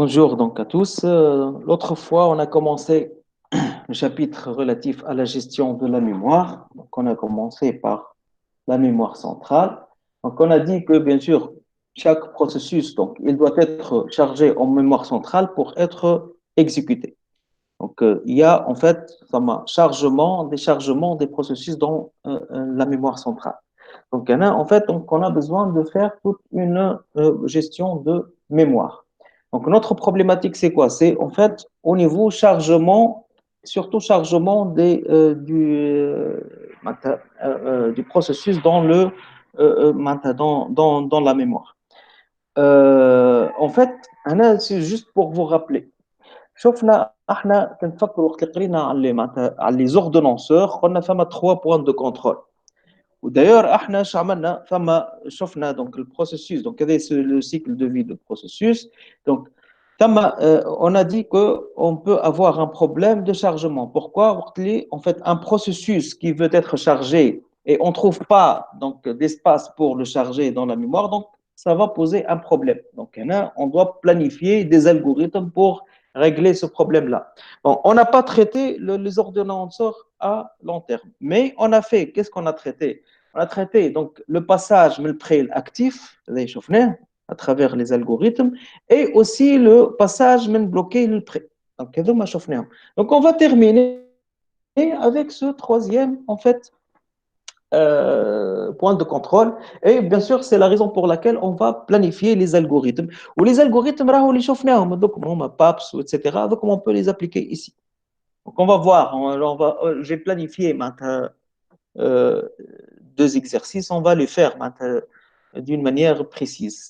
Bonjour donc à tous. L'autre fois, on a commencé le chapitre relatif à la gestion de la mémoire. Donc, on a commencé par la mémoire centrale. Donc, on a dit que, bien sûr, chaque processus, donc, il doit être chargé en mémoire centrale pour être exécuté. Donc, il y a en fait chargement, déchargement des processus dans la mémoire centrale. Donc, on a besoin de faire toute une gestion de mémoire. Donc, notre problématique, c'est quoi? C'est en fait au niveau chargement, surtout chargement du processus dans dans la mémoire. En fait, c'est juste pour vous rappeler. شفنا احنا كنفكروا وقت اللي قرينا على لي زوردونونسور قلنا فما 3 بوان دو كونترول. ودايور احنا اش عملنا فما شفنا دونك البروسيسوس دونك هذا لو سيكل دو في دو بروسيسوس دونك ثم on a dit que on peut avoir un problème de chargement. Pourquoi? وقت اللي en fait un processus qui veut être chargé et on trouve pas donc d'espace pour le charger dans la mémoire, donc ça va poser un problème. Donc on doit planifier des algorithmes pour régler ce problème-là. Bon, on n'a pas traité les ordonnanceurs à long terme, mais on a fait, qu'est-ce qu'on a traité? On a traité donc le passage من البري actif, à travers les algorithmes, et aussi le passage من bloqué le prêt. Donc on va terminer avec ce troisième en fait point de contrôle. Et bien sûr, c'est la raison pour laquelle on va planifier les algorithmes. Ou les algorithmes, donc PAPS, etc. Donc on peut les appliquer ici. Donc on va voir. J'ai planifié maintenant deux exercices. On va les faire maintenant d'une manière précise.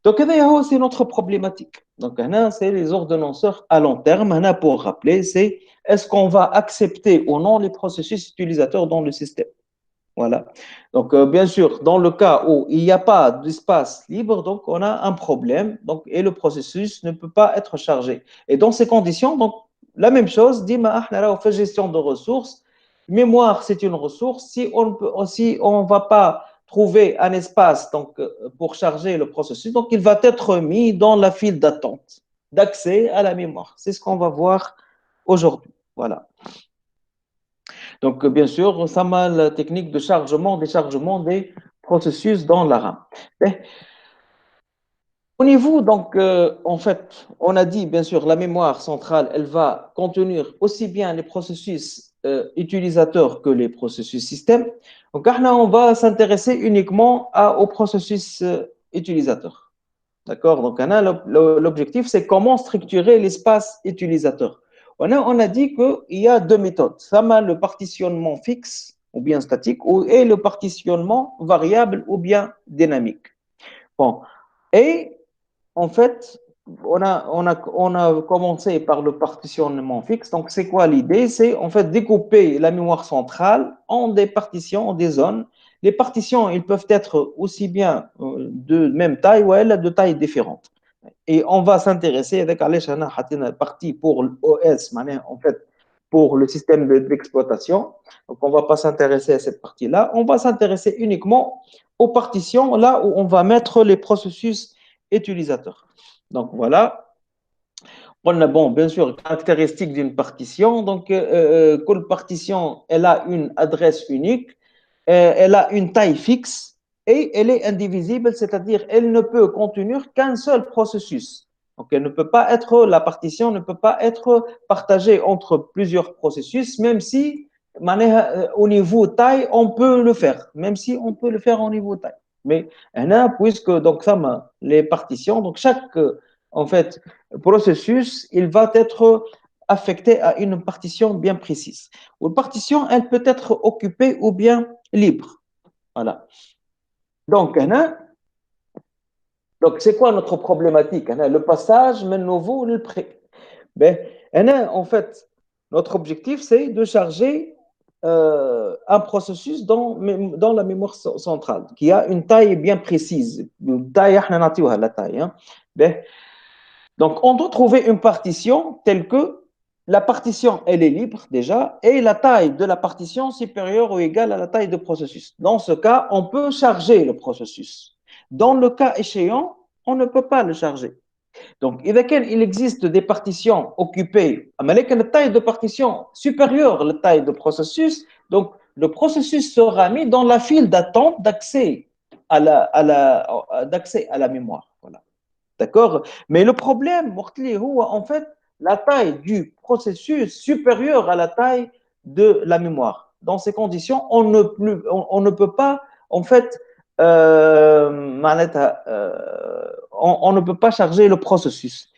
Donc, c'est notre problématique. Donc, c'est les ordonnanceurs à long terme. Pour rappeler, c'est est-ce qu'on va accepter ou non les processus utilisateurs dans le système. Voilà. Donc, bien sûr, dans le cas où il n'y a pas d'espace libre, donc on a un problème, donc, et le processus ne peut pas être chargé. Et dans ces conditions, donc, la même chose, dit, on fait gestion de ressources. Mémoire, c'est une ressource. Si on ne va pas trouver un espace donc, pour charger le processus, donc il va être mis dans la file d'attente d'accès à la mémoire. C'est ce qu'on va voir aujourd'hui. Voilà. Donc, bien sûr, ça m'a la technique de chargement, déchargement des processus dans la RAM. Et au niveau, donc, en fait, on a dit, bien sûr, la mémoire centrale, elle va contenir aussi bien les processus utilisateurs que les processus système. Donc, là, on va s'intéresser uniquement au processus utilisateur. D'accord? Donc, l'objectif, c'est comment structurer l'espace utilisateur. On a dit qu'il y a deux méthodes. Ça m'a le partitionnement fixe ou bien statique et le partitionnement variable ou bien dynamique. Bon. Et en fait, on a commencé par le partitionnement fixe. Donc, c'est quoi l'idée? C'est en fait découper la mémoire centrale en des partitions, en des zones. Les partitions, ils peuvent être aussi bien de même taille ou de taille différente. Et on va s'intéresser avec la partie pour l'OS, en fait, pour le système d'exploitation. Donc, on ne va pas s'intéresser à cette partie-là. On va s'intéresser uniquement aux partitions, là où on va mettre les processus utilisateurs. Donc, voilà. On a, bon, bien sûr, caractéristique d'une partition. Donc, que partition, elle a une adresse unique, elle a une taille fixe et elle est indivisible, c'est-à-dire elle ne peut contenir qu'un seul processus. Donc, la partition ne peut pas être partagée entre plusieurs processus, même si, au niveau taille, on peut le faire, même si on peut le faire au niveau taille. Mais, puisque, donc, ça, les partitions, donc, chaque, en fait, processus, il va être affecté à une partition bien précise. Une partition, elle peut être occupée ou bien libre. Voilà. Donc, c'est quoi notre problématique? Le passage, mais nouveau, le prêt. Ben, en fait, notre objectif, c'est de charger un processus dans la mémoire centrale, qui a une taille bien précise. La taille. Hein. Ben, donc, on doit trouver une partition telle que la partition, elle est libre déjà, et la taille de la partition supérieure ou égale à la taille du processus. Dans ce cas, on peut charger le processus. Dans le cas échéant, on ne peut pas le charger. Donc, il existe des partitions occupées, avec une taille de partition supérieure à la taille de processus, donc le processus sera mis dans la file d'attente d'accès d'accès à la mémoire. Voilà. D'accord? Mais le problème, en fait, la taille du processus supérieure à la taille de la mémoire. Dans ces conditions, on ne peut pas, en fait, on ne peut pas charger le processus.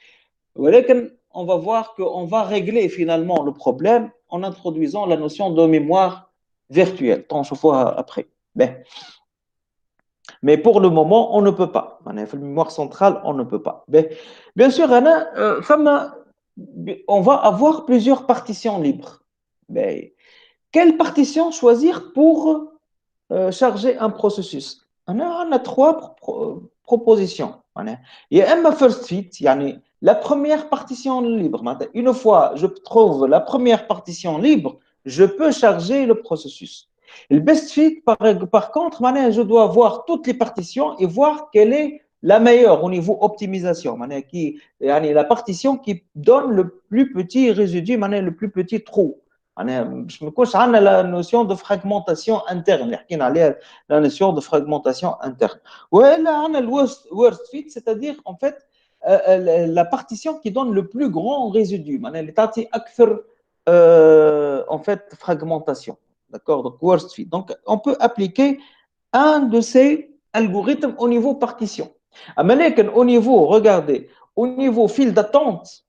On va voir qu'on va régler finalement le problème en introduisant la notion de mémoire virtuelle. Tant je vois après. Ben, mais pour le moment, on ne peut pas. La mémoire centrale, on ne peut pas. Mais, bien sûr, on va avoir plusieurs partitions libres. Mais, quelle partition choisir pour charger un processus? On a trois propositions. Il y a un first fit, la première partition libre. Une fois je trouve la première partition libre, je peux charger le processus. Le best fit, par contre, je dois voir toutes les partitions et voir quelle est la meilleure au niveau optimisation. La partition qui donne le plus petit résidu, le plus petit trou. Je me couche la notion de fragmentation interne. La notion de fragmentation interne. Ouais, là, on a le worst fit, c'est-à-dire, en fait, la partition qui donne le plus grand résidu. En fait, fragmentation. D'accord? Donc, worst fit. Donc, on peut appliquer un de ces algorithmes au niveau partition. Au niveau, regardez, au niveau file d'attente,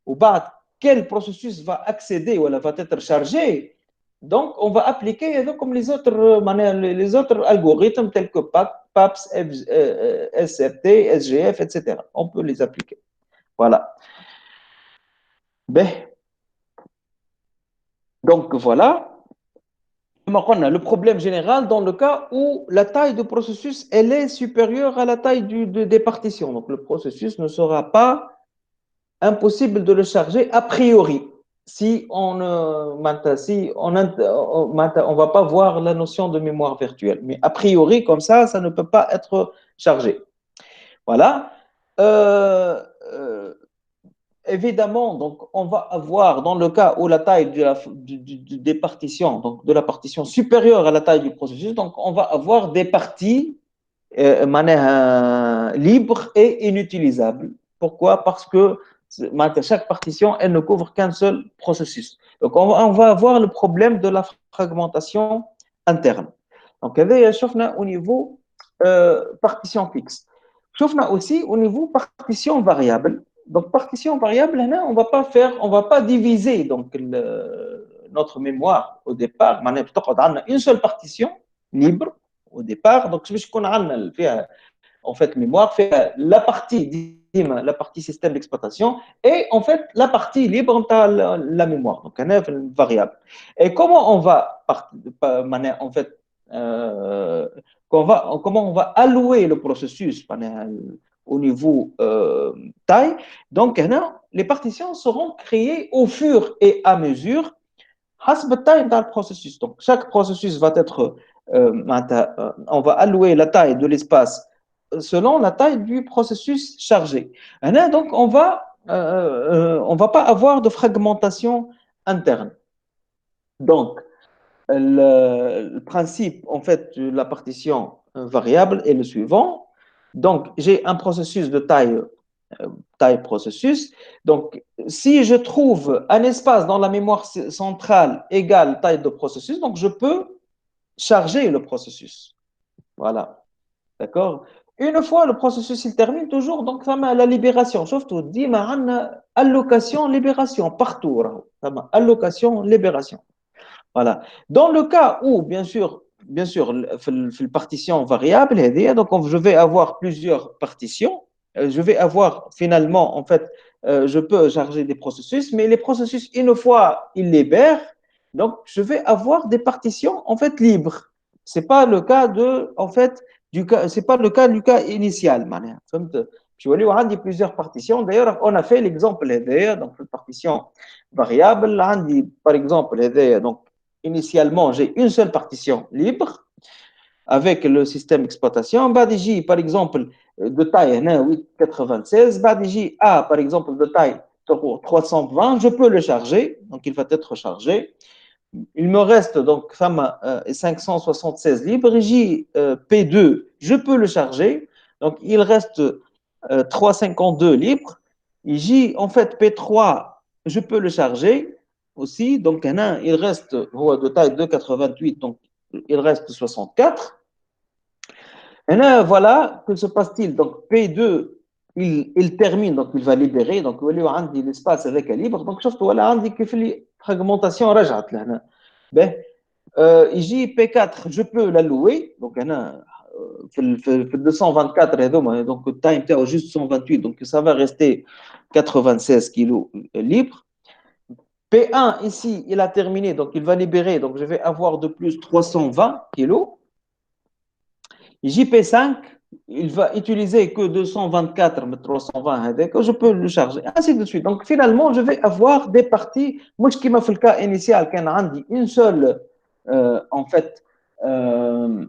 ou pas quel processus va accéder ou va être chargé. Donc, on va appliquer comme les autres algorithmes tels que PAPS, SRT, SGF, etc. On peut les appliquer. Voilà. Ben, donc, voilà. Le problème général dans le cas où la taille du processus elle est supérieure à la taille des partitions. Donc, le processus ne sera pas impossible de le charger a priori. Si on on va pas voir la notion de mémoire virtuelle, mais a priori comme ça ne peut pas être chargé. Voilà. Euh, euh, Évidemment, donc on va avoir dans le cas où la taille des partitions, donc de la partition supérieure à la taille du processus, donc on va avoir des parties libre et inutilisable. Pourquoi? Parce que chaque partition, elle ne couvre qu'un seul processus. Donc, on va avoir le problème de la fragmentation interne. Donc, au niveau partition fixe. شفنا aussi au niveau partition variable. Donc, partition variable, on va pas diviser notre mémoire au départ. On a une seule partition libre au départ. Donc, je qu'on a en fait mémoire fait la partie système d'exploitation et en fait la partie libre de la mémoire. Donc, on a une variable. Et comment on va en fait comment on va allouer le processus au niveau taille. Donc, les partitions seront créées au fur et à mesure حسب taille dans le processus. Donc, chaque processus va être, on va allouer la taille de l'espace selon la taille du processus chargé. Donc, on va pas avoir de fragmentation interne. Donc, le principe en fait de la partition variable est le suivant. Donc, j'ai un processus de taille processus. Donc, si je trouve un espace dans la mémoire centrale égal taille de processus, donc je peux charger le processus. Voilà. D'accord? Une fois le processus il termine, toujours donc ça m'a la libération. Sauf tout dit, allocation, libération, partout. Allocation, libération. Voilà. Dans le cas où, bien sûr, la partition variable, donc je vais avoir plusieurs partitions. Je vais avoir finalement, en fait, je peux charger des processus, mais les processus, une fois ils libèrent, donc je vais avoir des partitions en fait libres. C'est pas le cas en fait, c'est pas le cas du cas initial. Je vais lui dire plusieurs partitions. D'ailleurs, on a fait l'exemple donc la partition variable. Par exemple, donc initialement, j'ai une seule partition libre avec le système d'exploitation. Par exemple, de taille 8,96. بعد يجي A, par exemple, de taille 320, je peux le charger, donc il va être chargé. Il me reste donc 576 libres. J P2, je peux le charger. Donc il reste 352 libres. J en fait P3, je peux le charger aussi. Donc il reste de taille 2,88, donc il reste 64. Et là, voilà, que se passe-t-il? Donc P2, il termine, donc il va libérer. Donc il dit l'espace avec un libre. Donc شفت ولا عندي كيف اللي fragmentation رجعت لهنا. Ben, يجي P4, je peux l'allouer. Donc هنا في 224 هذوما, donc le time تاعو juste 128, donc ça va rester 96 kilos libres. P1 ici, il a terminé, donc il va libérer, donc je vais avoir de plus 320 kilos. JP5, il va utiliser que 224, mais 320, je peux le charger, ainsi de suite. Donc finalement, je vais avoir des parties, moi ce qui m'a fait le cas initial, quand on dit une seule, en fait, une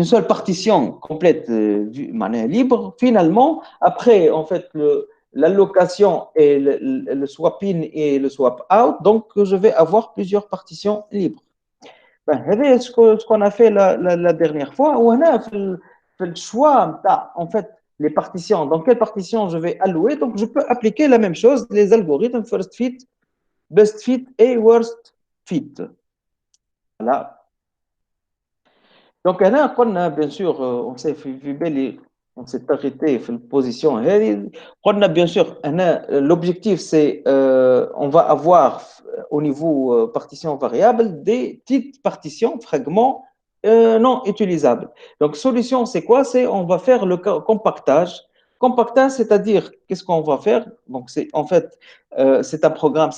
seule partition complète libre, finalement, après, en fait, l'allocation et le swap in et le swap out, donc je vais avoir plusieurs partitions libres. C'est ce qu'on a fait la dernière fois. On a fait le choix, en fait, les partitions. Dans quelle partition je vais allouer? Donc, je peux appliquer la même chose, les algorithmes first fit, best fit et worst fit. Voilà. Donc, bien sûr, on s'est on s'est arrêté في البوزيشن هذه. قلنا bien sûr, l'objectif c'est on va avoir au niveau partition variable des petites partitions, fragments non utilisables. Donc, solution c'est quoi? C'est on va faire le compactage. Compactage, c'est-à-dire qu'est-ce qu'on va faire? Donc, c'est en fait c'est un programme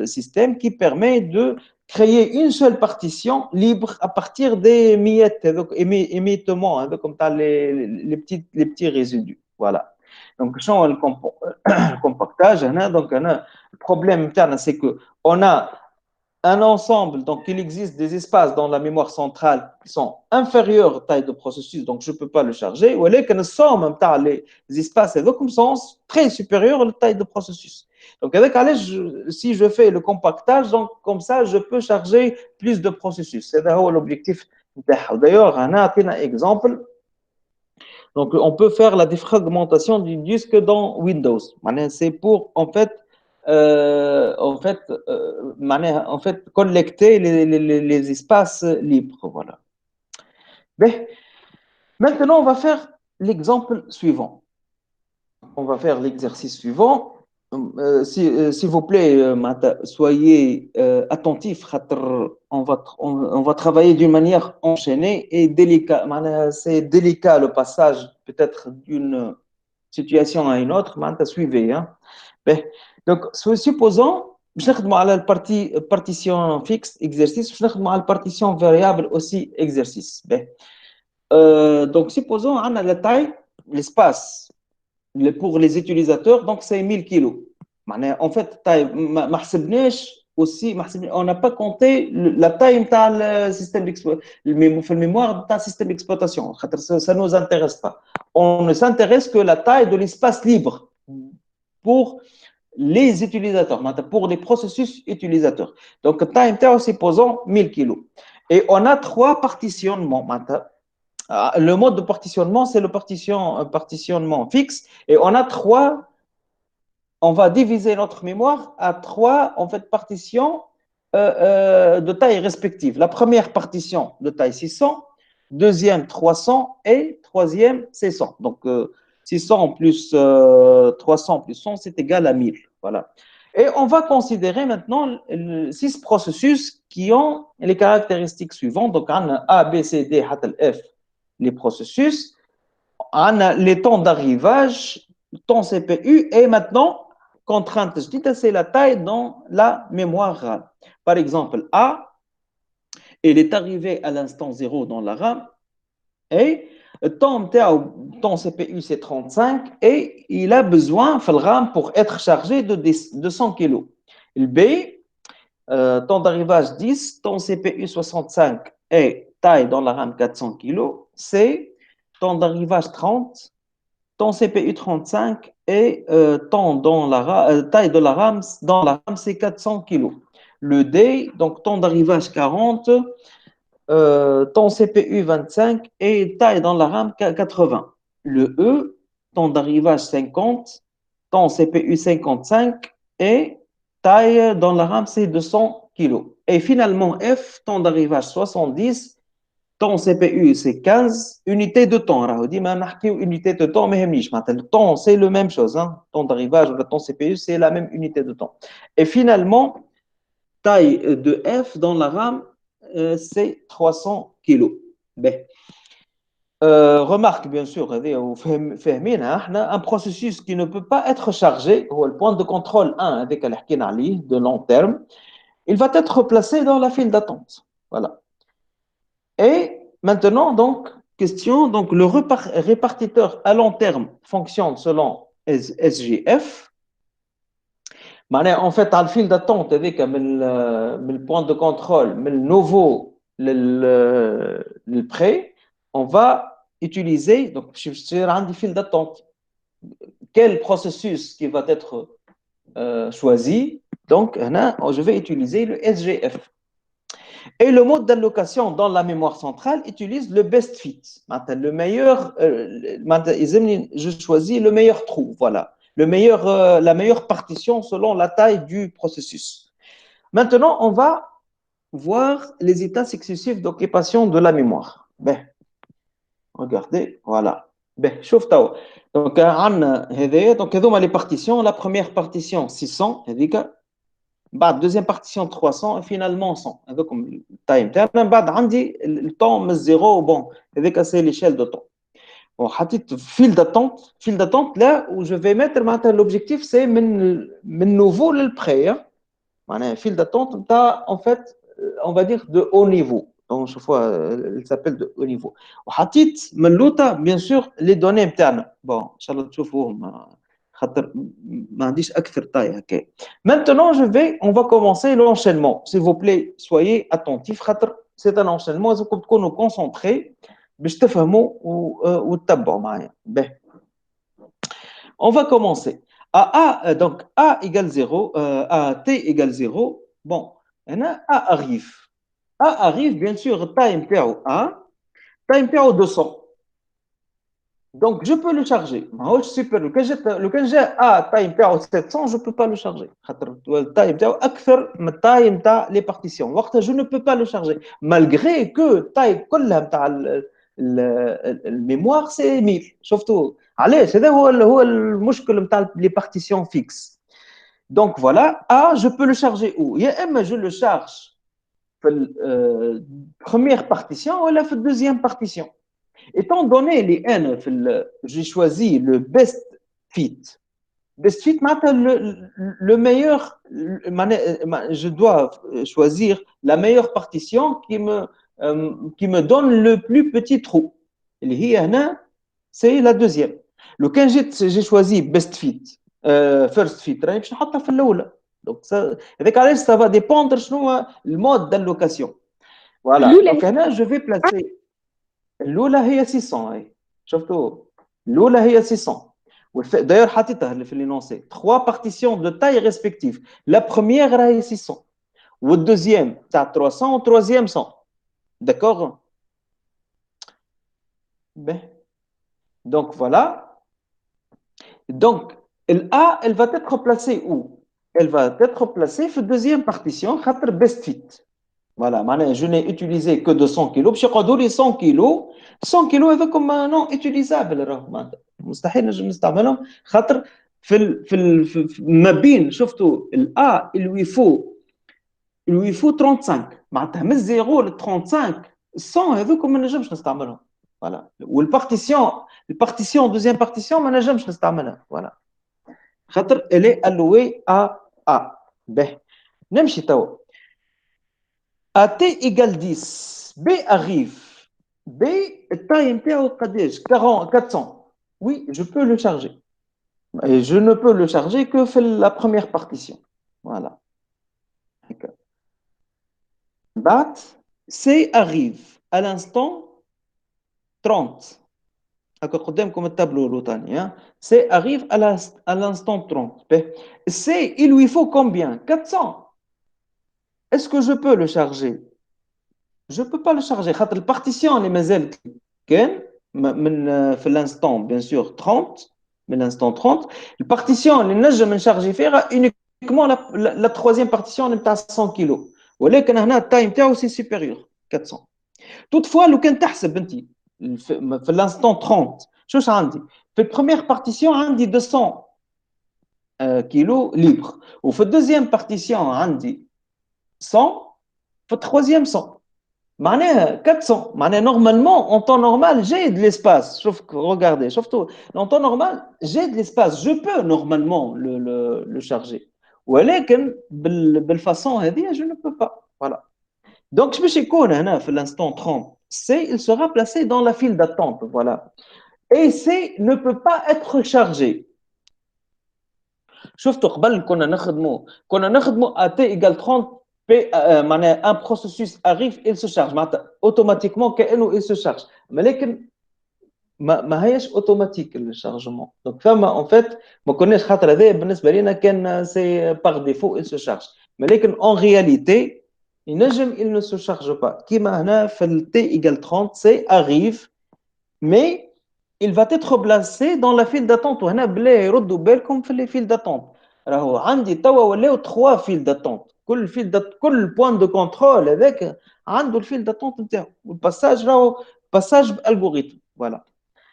système qui permet de créer une seule partition libre à partir des miettes, donc émiettements, hein, comme les petits résidus. Voilà. Donc, le compactage, donc, le problème, c'est qu'on a un ensemble, donc il existe des espaces dans la mémoire centrale qui sont inférieurs à taille de processus, donc je ne peux pas le charger, ou alors que nous sommes les espaces sont très supérieurs à la taille de processus. Donc avec si je fais le compactage, donc comme ça je peux charger plus de processus. C'est l'objectif. D'ailleurs, on a un exemple. Donc on peut faire la défragmentation du disque dans Windows. C'est pour en fait, collecter les espaces libres. Voilà. Mais, maintenant, on va faire l'exemple suivant. On va faire l'exercice suivant. S'il vous plaît, soyez attentifs. On va travailler d'une manière enchaînée et délicate. C'est délicat le passage peut-être d'une situation à une autre. Suivez. Hein. Donc, supposons, je vais la partition fixe, exercice, je vais la partition variable aussi, exercice. Donc, supposons, on a la taille, l'espace pour les utilisateurs, donc c'est 1000 kilos. En fait, aussi, on n'a pas compté la taille du système d'exploitation, le mémoire du système d'exploitation. Ça ne nous intéresse pas. On ne s'intéresse que la taille de l'espace libre pour les utilisateurs, pour les processus utilisateurs. Donc, time, supposons 1000 kilos. Et on a trois partitionnements. Le mode de partitionnement, c'est le partitionnement fixe. Et on a trois, on va diviser notre mémoire à trois, en fait, partitions de taille respective. La première partition de taille 600, deuxième 300 et troisième 600. Donc, 600 plus 300 plus 100, c'est égal à 1000. Voilà. Et on va considérer maintenant 6 processus qui ont les caractéristiques suivantes. Donc, on a A, B, C, D, F, les processus. On a les temps d'arrivage, temps CPU, et maintenant, contrainte jadida, c'est la taille dans la mémoire RAM. Par exemple, A, il est arrivé à l'instant 0 dans la RAM, et temps CPU, c'est 35, et il a besoin, le RAM, pour être chargé de 200 kg. Le B, temps d'arrivage 10, temps CPU 65 et taille dans la RAM 400 kg. C, temps d'arrivage 30, temps CPU 35 et temps dans taille de la RAM, dans la RAM, c'est 400 kg. Le D, donc temps d'arrivage 40, temps CPU 25 et taille dans la RAM 80. Le E, temps d'arrivage 50, temps CPU 55 et taille dans la RAM c'est 200 kg. Et finalement F, temps d'arrivage 70, temps CPU c'est 15, unité de temps. Alors, on dit, unité de temps, mais le temps c'est la même chose. Hein. Temps d'arrivage, le temps CPU c'est la même unité de temps. Et finalement, taille de F dans la RAM, c'est 300 kg. Ben, remarque, bien sûr, un processus qui ne peut pas être chargé, le point de contrôle 1 avec de long terme, il va être placé dans la file d'attente. Voilà. Et maintenant, donc, question, donc le répartiteur à long terme fonctionne selon SGF. En fait, à le fil d'attente avec le point de contrôle, le nouveau, le prêt, on va utiliser, donc, je suis un fil d'attente. Quel processus qui va être choisi? Donc, là, je vais utiliser le SGF. Et le mode d'allocation dans la mémoire centrale utilise le best fit. Maintenant, le meilleur, je choisis le meilleur trou, voilà. La meilleure partition selon la taille du processus. Maintenant, on va voir les états successifs d'occupation de la mémoire. Ben, regardez, voilà. Ben, شوف توا. Donc, عندنا هذايا donc هذوما les partitions. La première partition 600 هذيك. بعد deuxième partition 300 et finalement 100. هذوكم التايم تاعنا. بعد عندي التون من الزيرو bon هذيك c'est l'échelle de temps. Bon, حطيت file d'attente là où je vais mettre maintenant l'objectif c'est من nouveau للبخي. معناها file d'attente en fait on va dire de haut niveau. Donc, chaque fois, elle s'appelle de haut niveau. وحطيت من اللوطة bien sûr les données بتاعنا. Bon, ان شاء الله تشوفوهم خاطر ما عنديش اكثر طاي هكا. Maintenant, on va commencer l'enchaînement. S'il vous plaît, soyez attentifs خاطر c'est un enchaînement. لازمكم تكونوا concentrés باش تفهموا وتتبعوا معايا. On va commencer. Donc A égale 0, à T égale 0. Bon, A arrive. A arrive, bien sûr, time PO A, time PO 200. Donc, je peux le charger. Super. Le j'ai A time PO 700, je ne peux pas le charger. Le time PO أكثر من time تاع les partitions. Je ne peux pas le charger. Malgré que taille كلها تاع الميموار c'est 1000. شفتوا علاش هذا هو المشكل نتاع les partitions fixes. Donc voilà, A, je peux le charger où? Il y a M, je le charge dans la première partition ou la deuxième partition. Étant donné les N, j'ai choisi le best fit. Best fit, le meilleur, je dois choisir la meilleure partition qui me donne le plus petit trou. C'est la deuxième. Le cas j'ai choisi best fit, first fit, je نحطها في الأولى. Donc ça, avec ça va dépendre شنو le mode d'allocation. Voilà. Donc هنا je vais placer الأولى هي 600 هي. شفتوا الأولى هي 600. D'ailleurs حطيتها في l'énoncé. Trois partitions de taille respective. La première راهي 600. Ou le deuxième تاع 300 ou troisième 100. D'accord? Ben. Donc voilà. Donc, A, elle va être placée où? Elle va être placée dans la deuxième partition, best fit. Voilà, je n'ai utilisé que 200 kg. Je vais 100 kg. 100 kg avec comme un non utilisable. مستحيل نجم نستعملهم خاطر ما بين شفتوا A il lui faut 35 معناتها من 0 ل 35 100 هذوك ما نجمش نستعملهم. Voilà. والبارتيسيون deuxième partition ما نجمش نستعملها. Voilà. خاطر elle est allouée à A. به نمشي توا. À T égale 10, B arrive. B, taille نتاعو قداش 400. Oui, je peux le charger. Et je ne peux le charger que la première partition. Voilà. Bat, C arrive à l'instant 30. comme un tableau l'automne, c'est arrive à l'instant 30. C'est, il lui faut combien? 400. Est-ce que je peux le charger? Je ne peux pas le charger. خاطر البارتيسيون اللي مازال كان في l'instant bien sûr 30 من l'instant 30 البارتيسيون اللي نجم نشارجي فيها uniquement la troisième partition نتاع 100 كيلو ولكن هنا التايم تاعو سي سوبيريور 400. toutefois لو كان تحسب انت في l'instant 30 شوش عندي في البريمير بارتيسيون عندي 200 كيلو libre وفي الدوزيام بارتيسيون عندي 100 في التروازيام 100 معناها 400 معناها normalement en temps normal j'ai de l'espace شوف regardez شفتوا en temps normal j'ai de l'espace je peux normalement le charger ولكن بالfaçon هذه je ne peux pas voilà donc باش يكون هنا في l'instant 30 C il sera placé dans la file d'attente voilà et C ne peut pas être chargé شفتوا قبل كنا نخدموا at égale 30 un processus arrive il se charge automatiquement كأنه il se charge ولكن ما هيش اوتوماتيك الشارجمون دونك فما en fait ما كناش خاطر هذا بالنسبه لنا كان سي باغ ديفو il se charge ولكن en réalité ينجم il ne se charge pas كيما هنا في ال t égale 30 c'est arrive mais il va être placé dans la file d'attente وهنا بلا يردوا بالكم في les files d'attente راهو عندي توا ولاو 3 files d'attente كل بوان دو كونترول هذاك عنده الفيل داتونت نتاعو والباساج راهو باساج بالغوريثم فوالا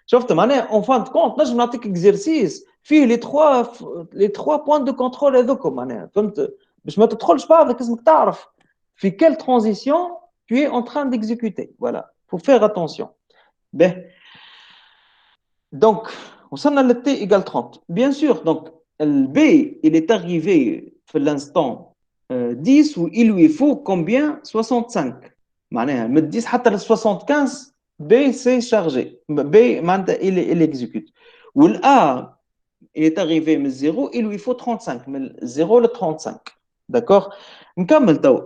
شفت معناها اون فان دو كونت نجم نعطيك اكزرسيس فيه لي 3 بوان دو كونترول هذوكم معناها فهمت باش ما تدخلش بعضك لازمك تعرف في كيل ترانزيسيون tu es en train d'exécuter voilà faut faire attention ben donc وصلنا لل t égale 30 bien sûr donc le b il est arrivé في l'instant 10 où il lui faut combien 65 معناها من 10 حتى ل 75 B c'est chargé B معناتها il exécute والA il est arrivé من 0 il lui faut 35 من 0 ل 35 d'accord نكمل توا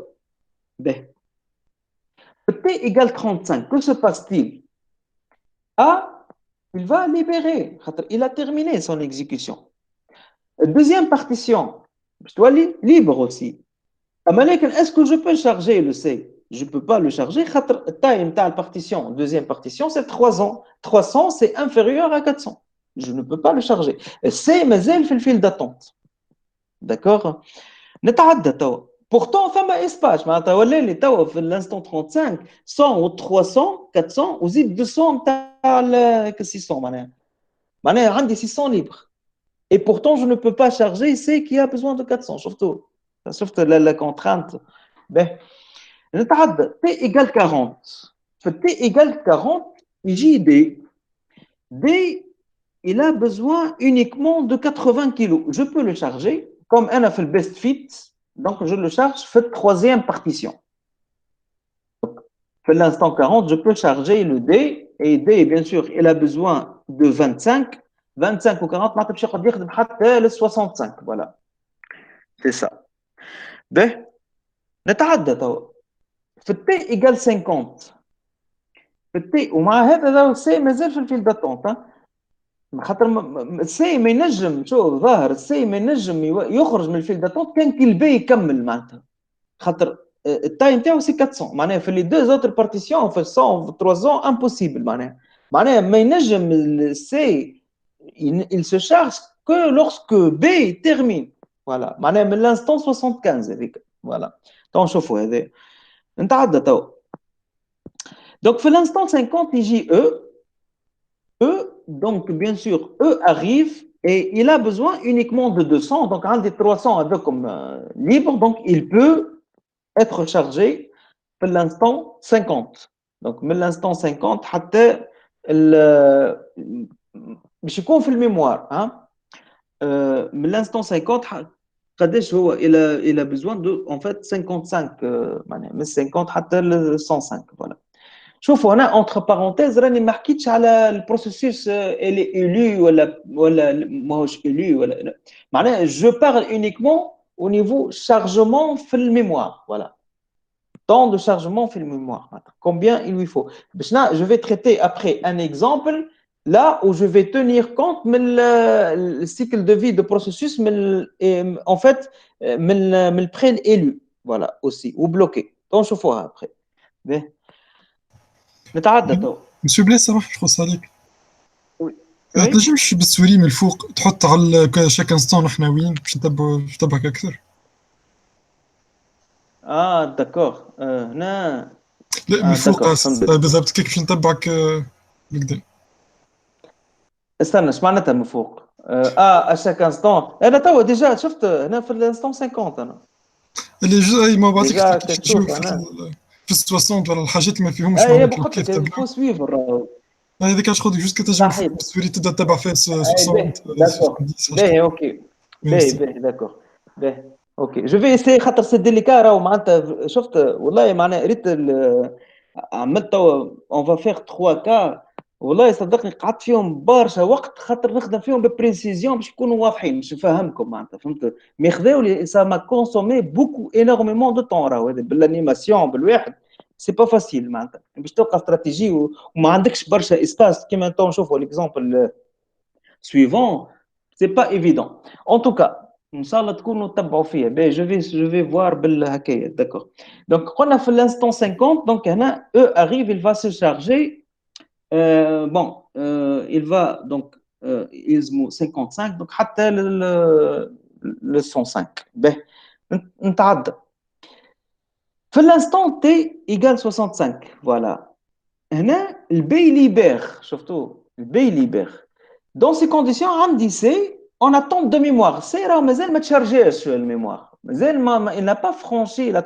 به T égale 35 que se passe-t-il A il va libérer il a terminé son exécution deuxième partition je dois libre aussi est-ce que je peux charger le C? Je ne peux pas le charger. Le time de la partition, deuxième partition, c'est 3 ans. 300, c'est inférieur à 400. Je ne peux pas le charger. C, mais elle fait le fil d'attente. D'accord? Pourtant, femme espace. L'instant 35, 100 ou 300, 400, ou 200, 600. Il y a 600 libres. Et pourtant, je ne peux pas charger C qui a besoin de 400. Surtout. شفت la contrainte نتعدى t égale 40 في t égale 40 يجي D il a besoin uniquement de 80 kg je peux le charger comme أنا في best fit donc je le charge في troisième partition في l'instant 40 je peux charger le D et D bien sûr il a besoin de 25 25 ou 40 ما تمشي يقعد يخدم حتى ل 65 voilà c'est ça به نتعدى توا في t égale 50 في t ومع هذا سي مازال في الفيل داتونت خاطر سي ما ينجم شوف ظاهر سي ما ينجم يخرج من الفيل داتونت كان كي البي يكمل معناتها خاطر التايم تاعو سي 400 معناها في لي دو زوتر بارتيسيون في 100 في 300 امبوسيبل معناها ما ينجم سي il se charge que lorsque B termine voilà معناها من l'instant 75 هذيك voilà تو نشوفوا هذا نتعدى تو donc في l'instant 50 يجي E donc bien sûr E arrive et il a besoin uniquement de 200 donc un des 300 avec comme libre donc il peut être chargé في l'instant 50 donc من l'instant 50 حتى باش يكون في الميموار من l'instant 50 قداش هو il a besoin de en fait 55 معناها من 50 حتى ل 105 voilà شوفوا هنا entre parenthèses راني ما حكيتش على البروسيسوس اللي ايلو ولا ماهوش ايلو ولا معناها je parle uniquement au niveau chargement في الميموار voilà temps de chargement في الميموار combien il lui faut je vais traiter après un exemple là où je vais tenir compte de le cycle de vie de processus, en fait, من البرين élu, voilà, aussi, ou bloqué. Donc, je vois après. باهي. نتعدى تو. مسيو بليس صراحة نخلص عليك. Oui. ما Oui. تنجمش بالسوري من الفوق تحط على شاك انستون احنا وين باش نتبعك اكثر. Ah, d'accord. هنا. لا من Ah, الفوق d'accord. اسف فهمت. بالضبط كيف باش نتبعك هكذا. استنى، ايش معناتها من فوق؟ اشاك انستون انا توا ديجا شفت هنا في الانستون 50 انا. اللي جاي ما بعطيك ديجا كيف تجيو كتشوف هنا. في 60 ولا الحاجات اللي ما فيهمش اي معناتها قلت كيف لك تبع. الفو سويفر. هذيك اش خذك جوست كتجي من صحيح. الفوق بالسوري تبدا تتبع فيها اي 60 باهي داكور. 70 حاجه. باهي اوكي. باهي ميرسي. باهي داكور. باهي. اوكي جو في اسي خاطر سي ديليكا راهو معناتها شفت والله معناها ريت عملت توا اون فا فيغ 3 كا. والله صدقني قعدت فيهم برشا وقت خاطر نخدم فيهم ببريسيزيون باش يكونوا واضحين باش نفهمكم معناتها فهمت. مي خذاو لي سا ما كونسومي بوكو انورميمون دو طون راهو هذا بالانيماسيون بالواحد. سي با فاسيل معناتها باش تلقى استراتيجي وما عندكش برشا اسباس كيما تو نشوفوا ليكزومبل suivant, c'est pas évident. En tout cas, Inch'Allah تكونوا تتبعوا فيها. Ben, je vais voir بالهكايا, d'accord. Donc, on a fait l'instant 50, donc هنا E arrive, il va se charger. Bon, il va donc يلزموا 55 donc حتى le 105. Ben, نتعدى. في l'instant T égale 65, voilà. هنا البي ليبير شفتوا البي ليبير. Dans ces conditions عندي سي on attend de mémoire سي راه مازال ما تشارجيش الميموار مازال il n'a pas franchi la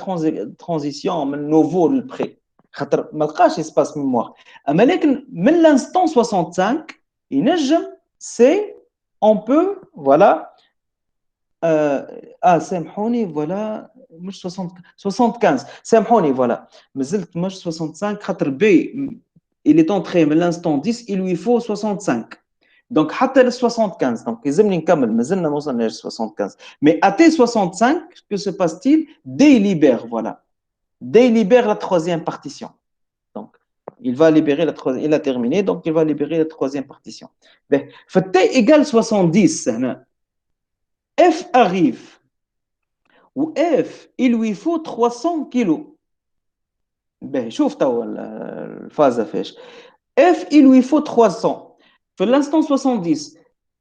transition من نوفو للبري خاطر ما لقاش اسباس ميموار. اما لكن من l'instant 65 ينجم سي on peut voilà سامحوني فوالا مش 60 75 سامحوني فوالا مازلت مش 65 خاطر بي il est entré من l'instant 10 il lui faut 65 donc حتى ل 75 donc يلزمني نكمل مازلنا ما وصلناش 75 mais à T 65 que se passe-t-il délibère voilà délibère la troisième partition donc il va libérer la troisième il a terminé donc il va libérer la troisième partition fait T égale 70 هنا F arrive ou F, il lui faut 300 kilos. Ben, شوف توا الفازة فاش. F, il lui faut 300. في l'instant 70.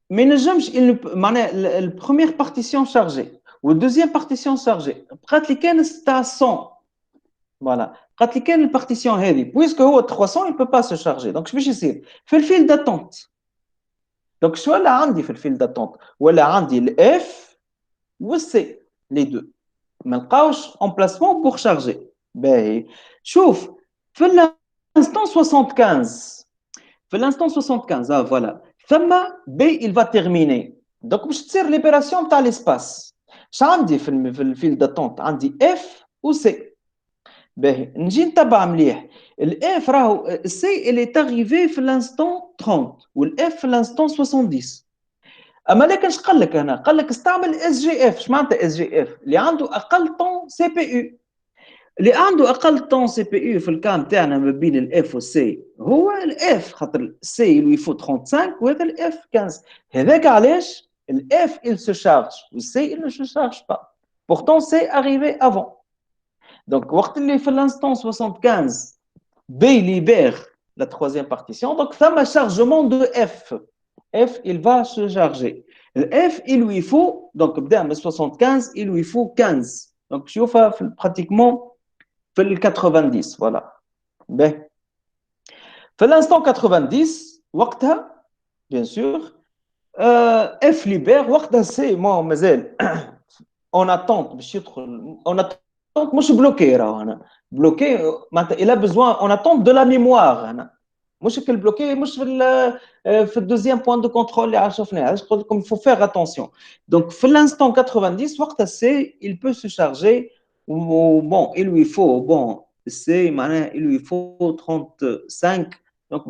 Mais نجمش معناها première partition chargée ou deuxième partition chargée. بقات لي كان à 100. Voilà. بقات لي كان البارتيسيون هذه. Puisque هو 300, il ne peut pas se charger. Donc, شو باش يصير؟ في الفيل d'attente. Donc, شو اللي عندي في الفيل d'attente؟ ولا عندي ال F ou C, les deux. ما لقاوش emplacement pour charger. باهي شوف في l'instant 75 في l'instant 75 voilà ثم B il va terminer donc باش تصير ليبراسيون تاع l'espace. اش عندي في الفيل داتونت عندي F و C. باهي نجي نتبع مليح الاف راهو السي اللي تاريفي في l'instant 30 والاف في l'instant 70. اما لكن اش قال لك هنا؟ قال لك استعمل اس جي اف. اش معناتها اس جي اف؟ اللي عنده اقل طون سي بي يو. اللي عنده اقل طون سي بي يو في الكام تاعنا ما بين الاف والسي هو الاف خاطر السي اللي يفوت 35 وهذا الاف 15. هذاك علاش الاف il se charge والسي il ne se charge pas. Pourtant c'est arrivé avant. Donc وقت اللي في l'instant 75 B libère la troisième partition donc ça m'a chargement de F. F il va se charger. Le F il lui faut donc بدا من 75 il lui faut 15 donc شوفها pratiquement في ال 90 voilà. باهي في l'instant 90 وقتها bien sûr F libère وقتها سي مازال on attend باش يدخل on attend مش بلوكي راهو هنا بلوكي معناتها il a besoin on attend de la mémoire هنا مش كل بلوكي مش في الدوزيام بوان دو كونترول اللي شفناه. علاش قلت لكم il faut faire attention. Donc في l'instant 90 وقتها سي il peut se charger bon il lui faut bon c'est معناها il lui faut 35 donc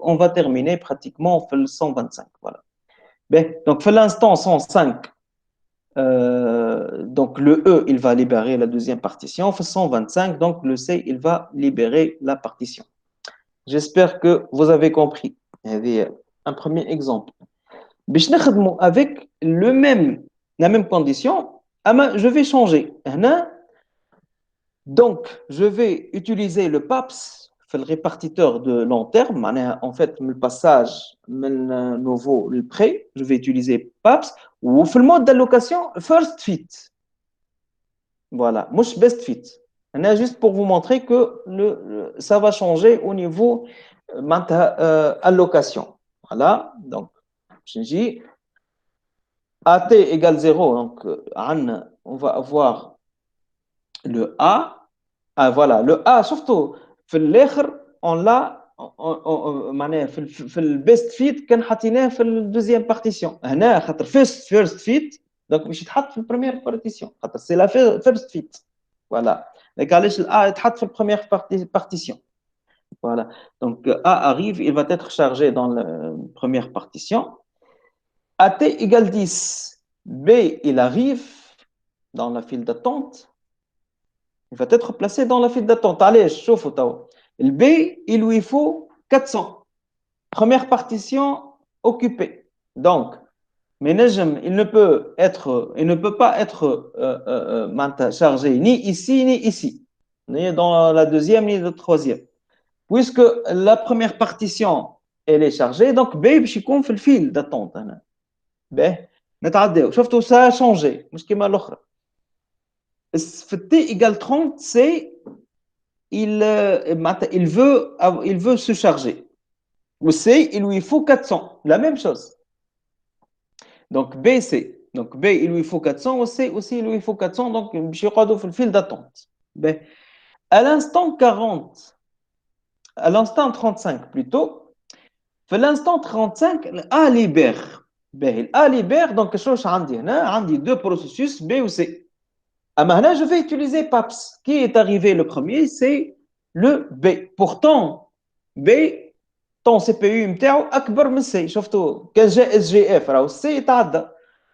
on va terminer pratiquement في 125 voilà. Donc في l'instant 105 donc le E il va libérer la deuxième partition في 125 donc le C il va libérer la partition. J'espère que vous avez compris. هذه un premier exemple. باش نخدموا avec la même condition, je vais changer. هنا donc je vais utiliser le PAPS, le répartiteur de long terme. En fait, le passage من nouveau le prêt, je vais utiliser PAPS. Ou le mode d'allocation first fit. Voilà, مش best fit. Juste pour vous montrer que ça va changer au niveau allocation. Voilà, donc je dis AT égale 0, donc on va avoir le A. Ah, voilà, le A, surtout, on l'a, معناها في le best fit كان حطيناه في la deuxième partition. هنا خاطر first fit, donc مش يتحط في la première partition. خاطر c'est la first fit. Voilà. Donc علاش ال A يتحط في la première partition. Voilà. Donc A arrive, il va être chargé dans la première partition. AT égale 10. B, il arrive dans la file d'attente. Il va être placé dans la file d'attente. Allez, chauffe au le B, il lui faut 400. Première partition occupée. Donc, Ménagem, il ne peut pas être chargé ni ici ni ici, ni dans la deuxième ni la troisième. Puisque la première partition, elle est chargée, donc B, je fait le fil d'attente. B, شفتوا ça a changé. مش كيما الاخرى. في T égale 30, c'est il veut se charger. Ou C, il lui faut 400. La même chose. Donc B, C. Donc B, il lui faut 400. Ou C, aussi, il lui faut 400. Donc, je vais le fil d'attente. B. À l'instant 40, à l'instant 35 plutôt, à l'instant 35, A libère. B, A libère. Donc, je dis deux processus, B ou C. Maintenant, je vais utiliser PAPS. Qui est arrivé le premier? C'est le B. Pourtant, B, ton CPU متاعو أكبر من C. شفتوا كان جاء SGF راهو C يتعدى.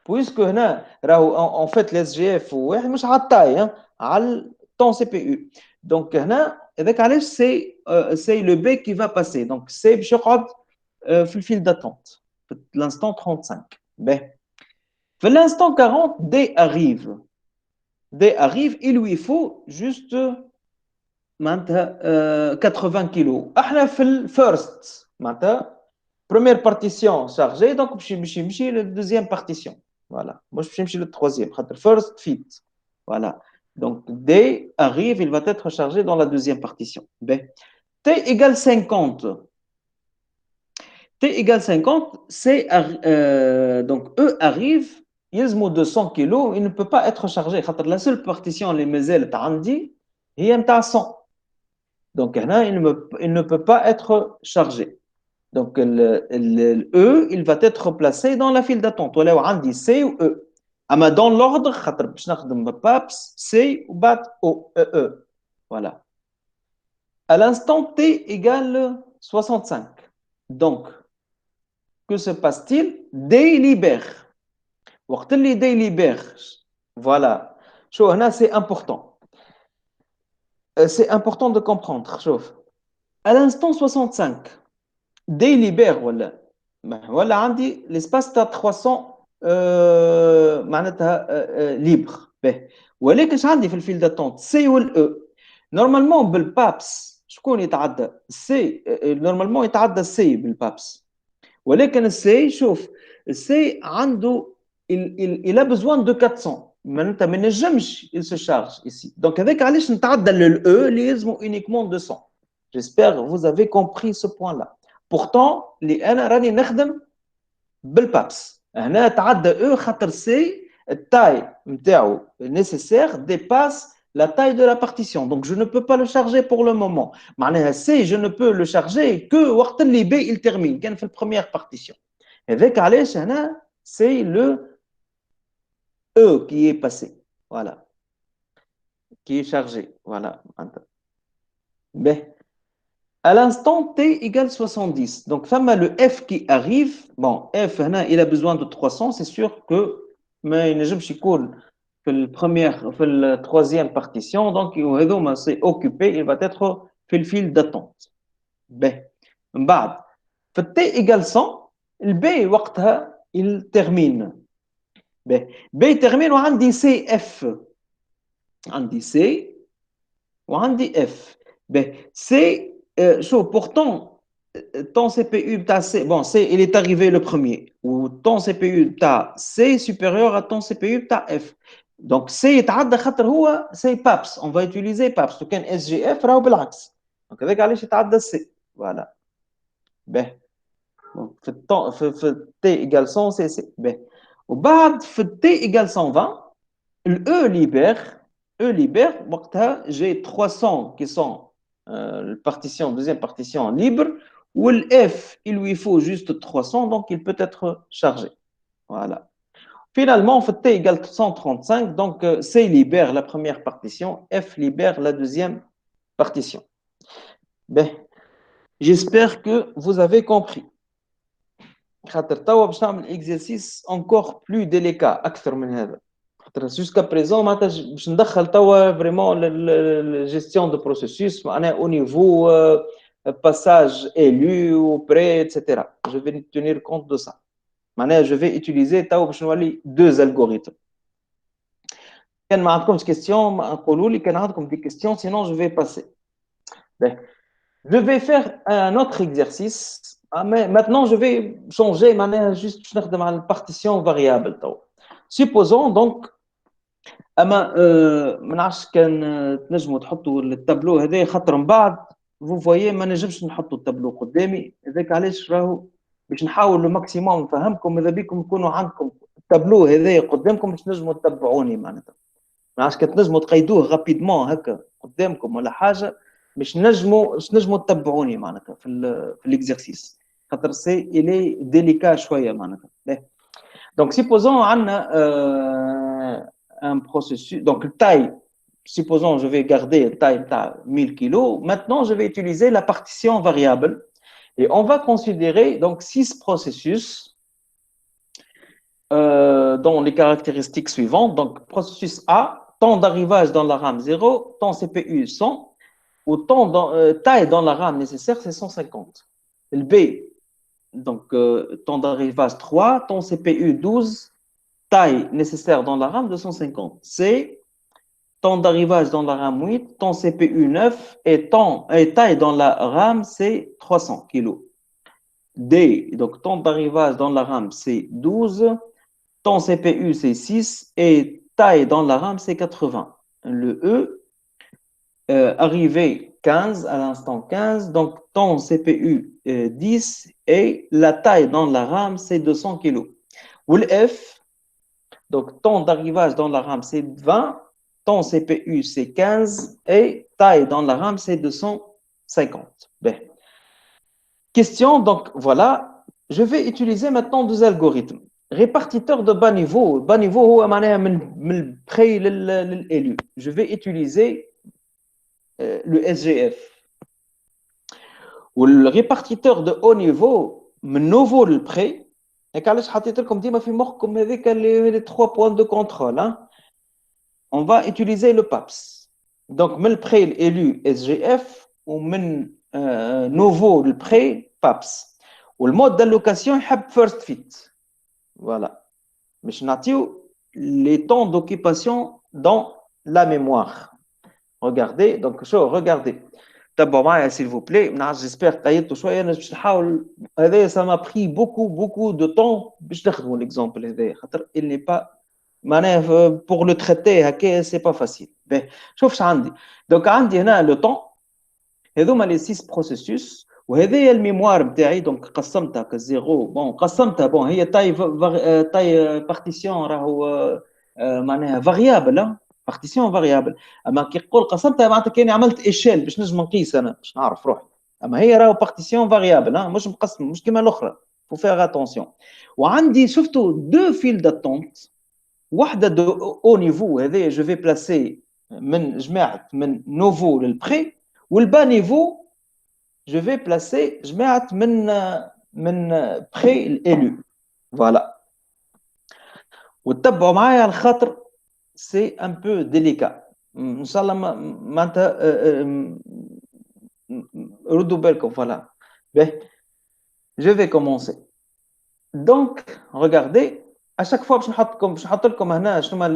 Puisque هنا راهو en fait SGF واحد مش على التاي على ton CPU. Donc هنا هذاك علاش c'est le B qui va passer. Donc C باش يقعد في الفيل d'attente. L'instant 35. B. في l'instant 40, D arrive. D arrive, il lui faut juste 80 kilos. احنا في الفيرست معناتها première partition chargée, donc باش la deuxième partition. Voilà. Moi je باش le troisième خاطر first fit. Voilà. Donc D arrive, il va être chargé dans la deuxième partition. B. T égale 50. T égale 50, c'est donc E arrive, يلزمو 200 kilos, il ne peut pas être chargé. خاطر la seule partition اللي مازالت عندي هي نتاع 100. Donc il ne peut pas être chargé. Donc le E, il va être placé dans la file d'attente. ولو عندي C ou E. أما dans l'ordre خاطر باش نخدم PAPS C ou BAT O E. Voilà. À l'instant T égale 65. Donc que se passe-t-il? D libère. وقت اللي D libère, voilà. شو هنا c'est important. C'est important de comprendre. شوف. À l'instant 65, D libère ولا عندي l'espace تاع 300 معناتها libre. ولكن اش عندي في الفيل داتونت سي والاو. نورمالمون بالبابس شكون يتعدى سي؟ نورمالمون يتعدى سي بالبابس. ولكن السي شوف السي عنده il a besoin de 400 معناتها ما نجمش il se charge ici. Donc هذاك علاش نتعدى للاو اللي يلزمو uniquement 200. J'espère que vous avez compris ce point-là. Pourtant اللي انا راني نخدم بالبابس هنا تعدى او خاطر سي التاي نتاعو nécessaire dépasse la taille de la partition. Donc je ne peux pas le charger pour le moment. معناها C, je ne peux le charger que وقت اللي B il termine كان في première partition. هذاك علاش هنا c'est le E qui est passé. Voilà. Qui est chargé. Voilà. B. À l'instant T égale 70. Donc, le F qui arrive. Bon, F, il a besoin de 300. C'est sûr que mais il نجمش يكون في la troisième partition. Donc, c'est occupé. Il va être في le fil d'attente. B. بعد T égale 100, le B وقتها il termine. B termine وعندي CF. عندي C وعندي F. C, pourtant, ton CPU C, bon, C, il est arrivé le premier, ou ton CPU C est supérieur à ton CPU F. Donc C يتعدى خاطر هو c'est PAPS, on va utiliser PAPS. Donc un SGF راهو بالعكس. Donc avec علاش يتعدى C. Voilà. Donc في T égale 100 c'est C. وبعد في T égale 120, le E libère, j'ai 300 qui sont deuxième partition libre, où le F, il lui faut juste 300, donc il peut être chargé. Voilà. Finalement, fait T égale 135, donc C libère la première partition, F libère la deuxième partition. Ben, j'espère que vous avez compris. Exercice encore plus délicat, jusqu'à présent, je ne vraiment la gestion de processus au niveau passage élu ou prêt, etc. Je vais tenir compte de ça. Je vais utiliser deux algorithmes. Quand vous avez des questions, sinon je vais passer. Je vais faire un autre exercice. Mais maintenant, je vais changer juste la partition variable. Supposons donc اما ما نعرفش كان تنجموا تحطوا التابلو هذا خاطر من بعد فو فويي ما نجمش نحطوا التابلو قدامي هذاك علاش راهو باش نحاول لو ماكسيموم نفهمكم ماذا بيكم يكونوا عندكم التابلو هذا قدامكم باش تنجموا تتبعوني معناتها ما نعرفش كان تنجموا تقيدوه رابيدمون هكا قدامكم ولا حاجه باش نجموا تتبعوني معناتها في الاكزرسيس خاطر سي الي ديليكا شويه معناتها دونك سيبوزون عندنا un processus. Donc, taille, supposons je vais garder taille 1000 kg. Maintenant, je vais utiliser la partition variable. Et on va considérer donc 6 processus dont les caractéristiques suivantes. Donc, processus A, temps d'arrivage dans la RAM 0, temps CPU 100, ou taille dans la RAM nécessaire, c'est 150. Le B, donc temps d'arrivage 3, temps CPU 12, taille nécessaire dans la RAM 250. C, temps d'arrivage dans la RAM 8, temps CPU 9 et taille dans la RAM c'est 300 kg. D, donc temps d'arrivage dans la RAM c'est 12, temps CPU c'est 6 et taille dans la RAM c'est 80. Le E, arrivée 15 à l'instant 15, donc temps CPU 10 et la taille dans la RAM c'est 200 kg. Ou le F, donc, temps d'arrivage dans la RAM, c'est 20, temps CPU, c'est 15, et taille dans la RAM, c'est 250. Bien. Question, donc voilà, je vais utiliser maintenant deux algorithmes. Répartiteur de bas niveau, l'élu. Je vais utiliser le SGF. Ou le répartiteur de haut niveau, nouveau le prêt. Et علاش حطيت لكم ديما في مخكم هذيك les 3 points de contrôle hein? On va utiliser le PAPS. Donc من البري élu SGF ومن nouveau le prêt PAPS. والمود d'allocation يحب first fit. Voilà. باش نعطيو les temps d'occupation dans la mémoire. Regardez, donc regardez. تبعوا معايا s'il vous plaît. J'espère قيدتوا شويه انا باش نحاول هذا ça m'a pris beaucoup de temps باش نخدموا l'exemple هذا خاطر il n'est pas معناها pour le traiter هكا c'est pas facile. شوف اش عندي. donc عندي هنا le temps هذوما les 6 processus وهذه هي الميموار نتاعي دونك قسمتها كزيرو بون قسمتها بون هي تاي بارتيسيون راهو معناها فاريابل بارتيسيون فاريابل اما كي نقول قسمتها معناتها كاني عملت ايشيل باش نجم نقيس انا باش نعرف روحي اما هي راهو بارتيسيون فاريابل مش مقسم مش كيما الاخرى فو فيغ اتونسيون وعندي شفتوا دو فيل داتونت واحده دو او نيفو هذه جو في بلاسي من جماعه من نوفو للبري والبا نيفو جو في بلاسي جماعه من بري الالو فوالا وتتبعوا معايا على خاطر c'est un peu délicat. Inch'Allah, ردوا بالكم voilà. Je vais commencer. Donc, regardez, à chaque fois, باش نحط لكم هنا شنو هما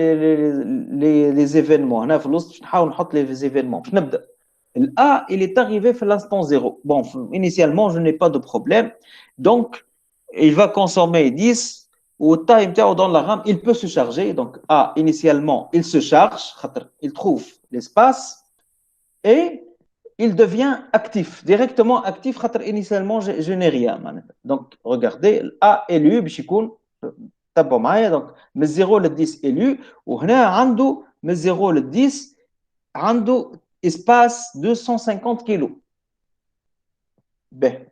les événements. هنا في الوسط باش نحاول نحط les événements. باش نبدأ. A, il est arrivé à l'instant 0. Bon, initialement, je n'ai pas de problème. Donc, il va consommer 10. Au time dans la RAM, il peut se charger. Donc, A, initialement, il se charge. Il trouve l'espace. Et il devient actif, directement actif. Initialement, je n'ai rien. Donc, regardez, A élu, donc, من 0 ل 10 élu. وهنا عنده من 0 ل 10 عنده espace 250 kilos. Ben.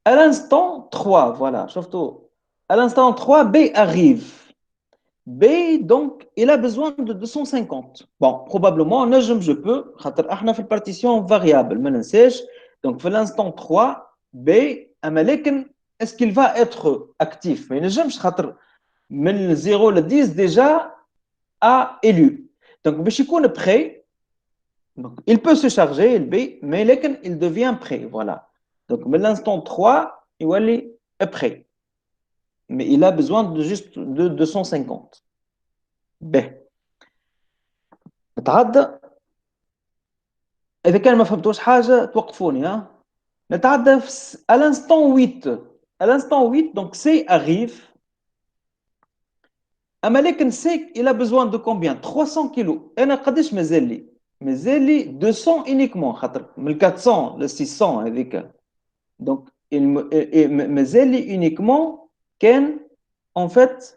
À l'instant 3, voilà, surtout. À l'instant 3, B arrive. B, donc, il a besoin de 250. Bon, probablement, je peux. On a fait partition variable, donc, pour l'instant 3, B, est-ce qu'il va être actif? Mais je me 0 le 10 déjà a élu. Donc, est prêt. Donc, il peut se charger, mais il devient prêt. Voilà. Donc, l'instant 3, il est prêt. Mais il a besoin de juste de 250. B. نتعدى إذا كان ما فهمتوش حاجة توقفوني ها. نتعدى à l'instant 8. À l'instant 8, donc C arrive. أما لكن C, il a besoin de combien? 300 kilos. أنا قداش مازال لي؟ مازال لي 200 uniquement خاطر من 400 ل 600 هذيك. Donc مازال لي uniquement كان en fait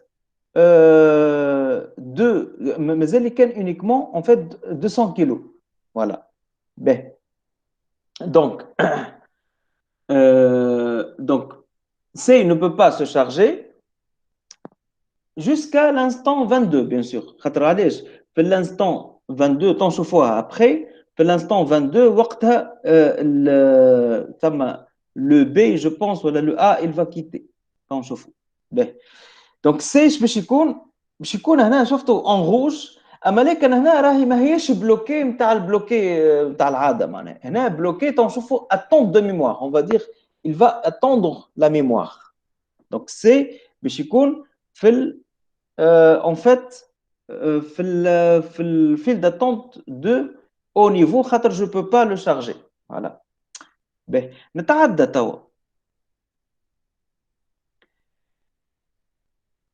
مازال لي كان uniquement en fait 200 kilos. Voilà. Ben. Donc, C ne peut pas se charger jusqu'à l'instant 22, bien sûr. Pour l'instant 22, tant fois après, pour l'instant 22, le B, je pense, ou le A, il va quitter. Tant donc C, باش يكون هنا شفتوا en rouge. اما لكن هنا راهي ما هيش بلوكي نتاع البلوكي نتاع العاده معناها هنا بلوكي تنشوفوا attente de mémoire on va dire il va attendre la mémoire donc c'est باش يكون في en fait في le fil d'attente de haut niveau خاطر je peux pas le charger voilà باهي نتعدى توا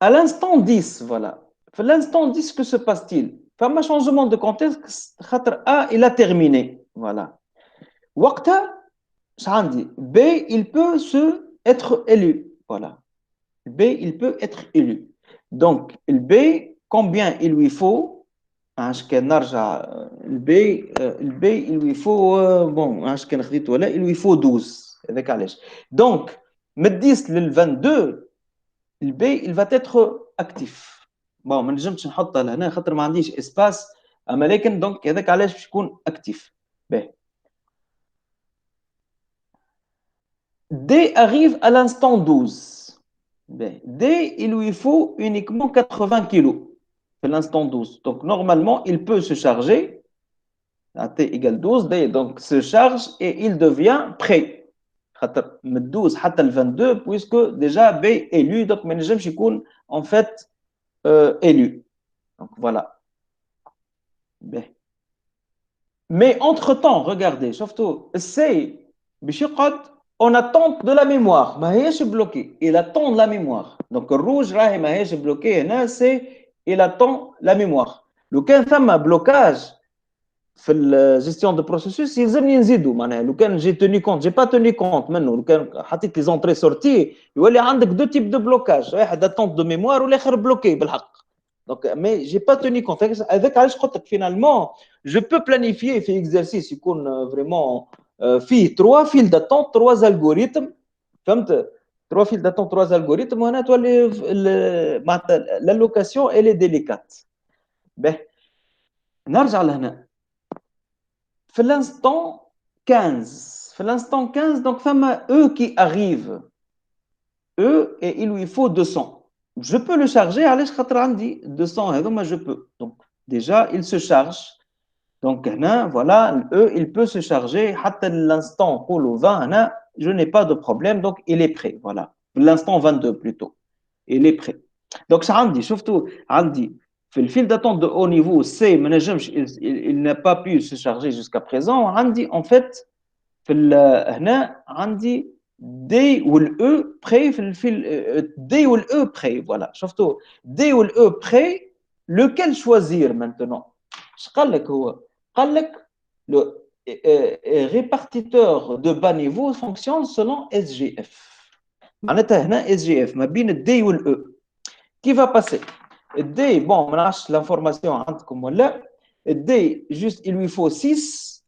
à l'instant 10 voilà في l'instant 10 que se passe-t-il فما changement de contexte خاطر A il a terminé voilà وقتها عندي B il peut être élu voilà B il peut être élu donc le B combien il lui faut le B il lui faut bon il lui faut 12 donc من 10 لل 22 le B il va être actif bon ما نجمش نحطها لهنا خاطر ما عنديش اسباس اما لكن دونك هذاك علاش باش يكون اكتيف باهي D arrive à l'instant 12 باهي D il lui faut uniquement 80 kilos à l'instant 12 donc normalement il peut se charger à T égale 12 D donc se charge et il devient prêt خاطر من 12 حتى ل 22 puisque déjà B élu donc ما نجمش يكون en fait élu. Donc voilà. Mais entre-temps, regardez, surtout, c'est on attend de la mémoire. ما هيش bloqué. Il attend la mémoire. Donc le rouge راهي ما هيش bloqué. هنا c'est il attend la mémoire. لو كان ثم blocage في الجيستيون دو بروسيسوس يلزمني نزيدو معناها لو كان جي توني كونت جي با توني كونت منه لو كان حطيت لي زونتري سورتي يولي عندك دو تيب دو بلوكاج واحد اتونت دو ميموار والاخر بلوكي بالحق دونك مي جي با توني كونت هذاك علاش قلت لك فينالمون جو بو بلانيفيي في اكزرسيس يكون فريمون فيه 3 فيل داتونت 3 الغوريتم فهمت 3 فيل داتونت 3 الغوريتم وهنا تولي معناتها لا لوكاسيون الي ديليكات باهي نرجع لهنا في l'instant 15. في l'instant 15, donc, femme E qui arrive. E, et il lui faut 200. Je peux le charger, allez, je 200, moi je peux. Donc, déjà, il se charge. Donc, voilà, le E, il peut se charger. À l'instant où le 20, je n'ai pas de problème, donc il est prêt. Voilà. L'instant 22 plutôt. Il est prêt. Donc, ça dit, surtout, dit, في le fil d'attente de haut niveau, C, il n'a pas pu se charger jusqu'à présent. dit, en fait, هنا عندي D ou le E prêt في الفيل D ou le E prêt voilà شفتوا D ou le E prêt lequel choisir maintenant ايش قال لك هو قال لك le répartiteur de bas niveau fonctionne selon SGF معناتها هنا SGF ما بين ال D ou le E qui va passer ال D bon ما نعرفش l'information عندكم ولا ال D juste il lui faut 6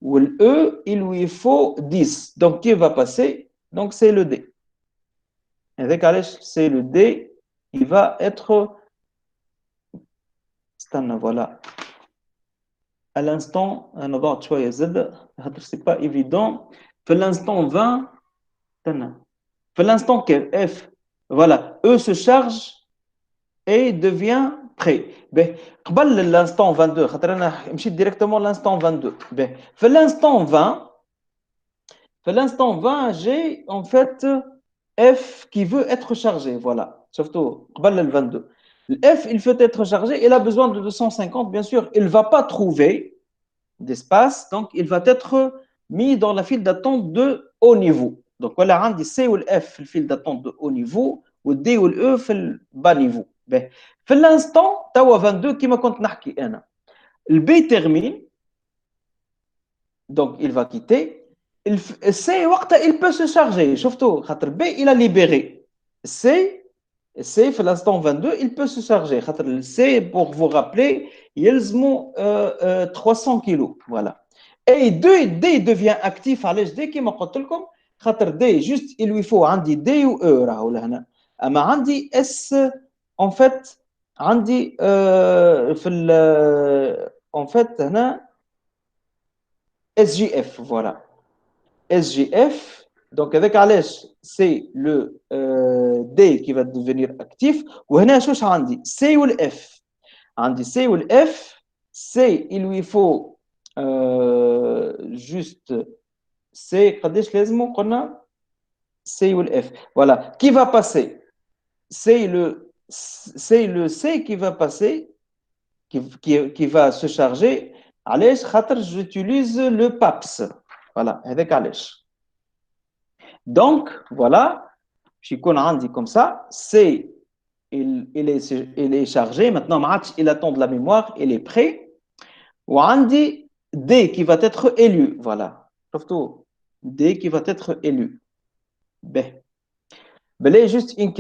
ou le E, il lui faut 10. Donc, qui va passer? Donc, c'est le D. Avec Alech, c'est le D. Il va être. Voilà. À l'instant, on va choisir Z. C'est pas évident. Pour l'instant 20. Pour l'instant que F. Voilà. E se charge et devient prêt. Ben, l'instant 22. Je directement l'instant 22. Ben, pour l'instant 20. Pour l'instant 20, j'ai en fait F qui veut être chargé. Voilà. Surtout, le 22. Le F, il veut être chargé. Il a besoin de 250, bien sûr. Il ne va pas trouver d'espace. Donc, il va être mis dans la file d'attente de haut niveau. Donc, voilà, on dit C ou le F, le file d'attente de haut niveau, ou D ou le E, le bas niveau. Ben, pour l'instant, tu as 22 qui me compte نحكي أنا. Le B termine. Donc, il va quitter. C, il peut se charger. شفتوا خاطر B, il a libéré. C, في l'instant 22, il peut se charger. خاطر C, pour vous rappeler, يلزموا 300 kilos. Voilà. Et D devient actif علاش D كما قلت لكم خاطر D juste il lui faut عندي D ou E راهو لهنا. اما عندي S en fait عندي في en fait هنا SGF voilà. SGF, donc avec Alès, c'est le D qui va devenir actif. Ou هنا شوش عندي C ou le F. عندي C ou le F. C, il lui faut juste C. قديش لازمه قلنا C ou le F. Voilà. Qui va passer? C'est le C qui va passer, qui va se charger. Alès, j'utilise le PAPS. Voilà, avec Alès. Donc, voilà, je suis dit comme ça, C, il est chargé. Maintenant, Match, il attend de la mémoire, il est prêt. Ou Andy, D qui va être élu. Voilà. Surtout, D qui va être élu. B. بلاي juste une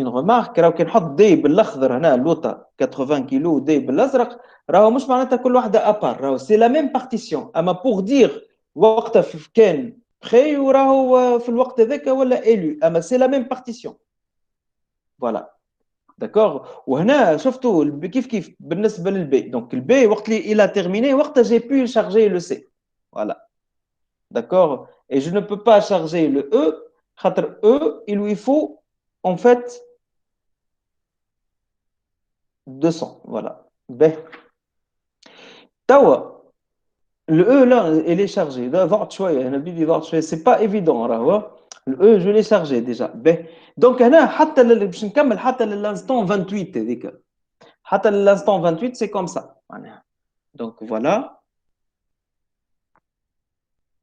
remarque راهو كي نحط دي بالاخضر هنا اللوطه 80 كيلو دي بالازرق راهو مش معناتها كل واحده ابار راهو سي لا ميم بارتيسيون اما بوغ دير وقتها كان بخي وراهو في الوقت هذاك ولا الو اما سي لا ميم بارتيسيون فوالا داكوغ وهنا شفتوا كيف بالنسبه للبي دونك البي وقت اللي الى تيرميني وقتها جي بو شارجي لو سي فوالا داكوغ et je ne peux pas charger le E E, il lui faut en fait 200. Voilà. B. Tawa. Le E là, il est chargé. C'est pas évident. Le E, je l'ai chargé déjà. B. Donc, l'instant 28. L'instant 28, c'est comme ça. Donc, voilà.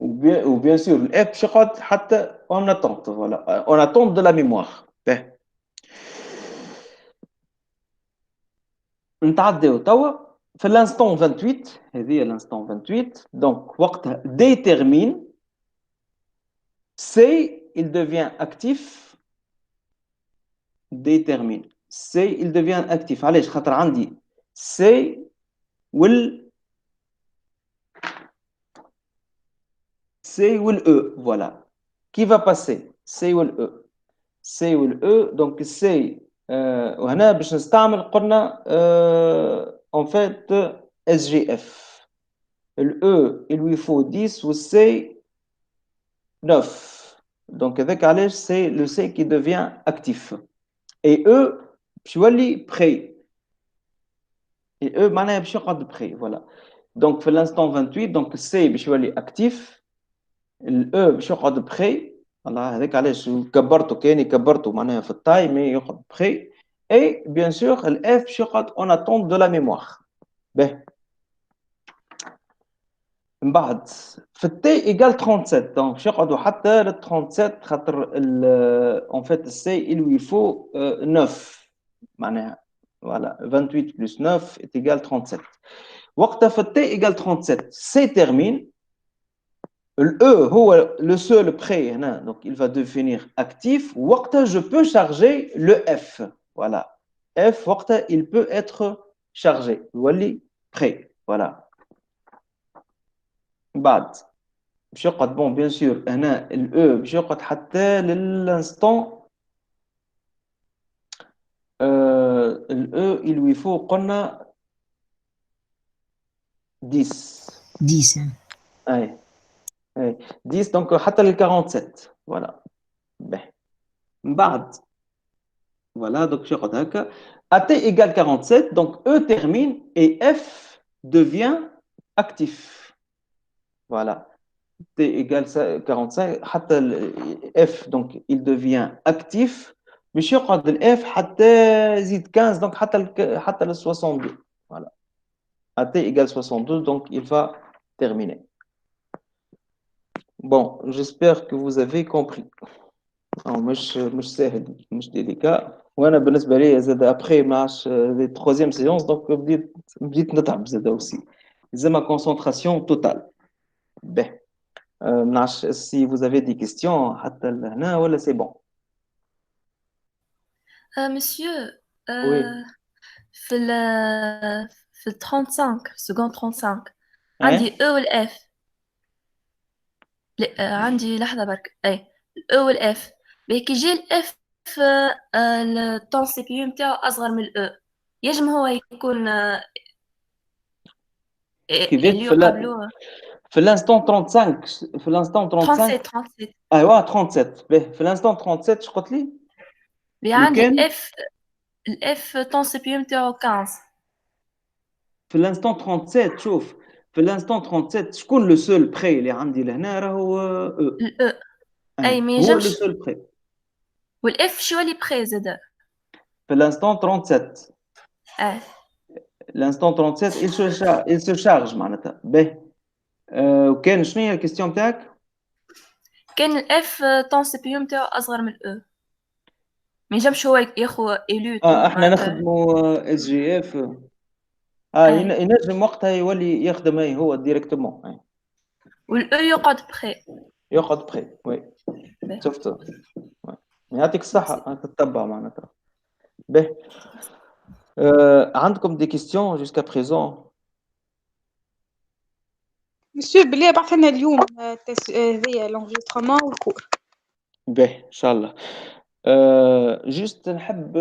Ou bien sûr, le F, en attente. Voilà. En attente de la mémoire. B. نتعداو توا في l'instant 28 هذه l'instant 28 donc وقتها détermine C il devient actif détermine C il devient actif علاش خاطر عندي C وال E voilà qui va passer C وال E C وال E donc C وهنا باش نستعمل قلنا en fait SGF le E il lui faut 10 ou C 9 donc avec علاش c'est le C qui devient actif et E باش يولي prêt et E معناها باش يقعد بخي voilà donc في l'instant 28 donc C باش يولي actif الاو باش يقعد بخي والله هذاك علاش كبرته كاني كبرته معناها في التاي مي يقعد بخي اي بيان سور الاف باش يقعد اون اتونت دو لا ميموار باهي من بعد في التي ايكال 37 دونك باش يقعدوا حتى ل 37 خاطر اون فيت السي il lui faut 9 معناها فوالا 28 بلس 9 ايكال 37 وقتها في التي ايكال 37 سي تيرمين le E هو le seul prêt هنا donc il va devenir actif وقتها je peux charger le F voilà F وقتها il peut être chargé يولي prêt voilà بعد باش يقعد bon bien sûr هنا ال E باش يقعد حتى للإنستان ال E il lui faut قلنا 10 10. اي اي 10 donc حتى لل 47 voilà باهي من بعد voilà, donc je redonne. AT égale 47, donc E termine et F devient actif. Voilà. T égale 45, حتى F, donc il devient actif. مش يقعد ال F حتى يزيد 15, donc حتى le 62. Voilà. AT égale 62, donc il va terminer. Bon, j'espère que vous avez compris. مش سهل مش ديليكا وانا بالنسبه لي زاد ابخي ما عادش لي ترويزيام سيونس دونك بديت نتعب زاد اوسي زعما كونسونطراسيون توتال به ما نعرفش سي vous avez des questions حتى هنا ولا سي بون Monsieur, وي في ال في ال 35 seconde 35 عندي ايه E وال F عندي لحظة برك اي ال E وال F كي يجي ال F الطون سي بي يو نتاعو أصغر من ال E يجم هو يكون كيفاش اللي يقابلوه في الانستون 35 في الانستون 35 37 37 ايوا 37 به في الانستون 37 اش قلت لي لو عندي كان ال F طون سي بي يو نتاعو 15 في الانستون 37 شوف في الانستون 37 شكون لو سول بري اللي عندي لهنا راهو ال E اي ما هو لو ينجمش سول بري والإف شو اللي بخي زاد في l'instant 37 اه l'instant 37 il se charge معناتها باهي وكان شنو هي الكيستيون نتاعك كان الإف طون سي بي يو نتاعو أصغر من الأو ما ينجمش هو ياخو إلو طون احنا معناتها نخدموا اس جي اف اه ينجم وقتها يولي يخدم اي هو ديريكتومون والأو يقعد بخي يقعد بخير وي باهي. شفت يعطيك الصحة تتبع معناتها باهي عندكم دي كيستيون جوسكا بريزون مسيو بلي بعث لنا اليوم هذايا لونجسترومون والكور باهي ان شاء الله جوست نحب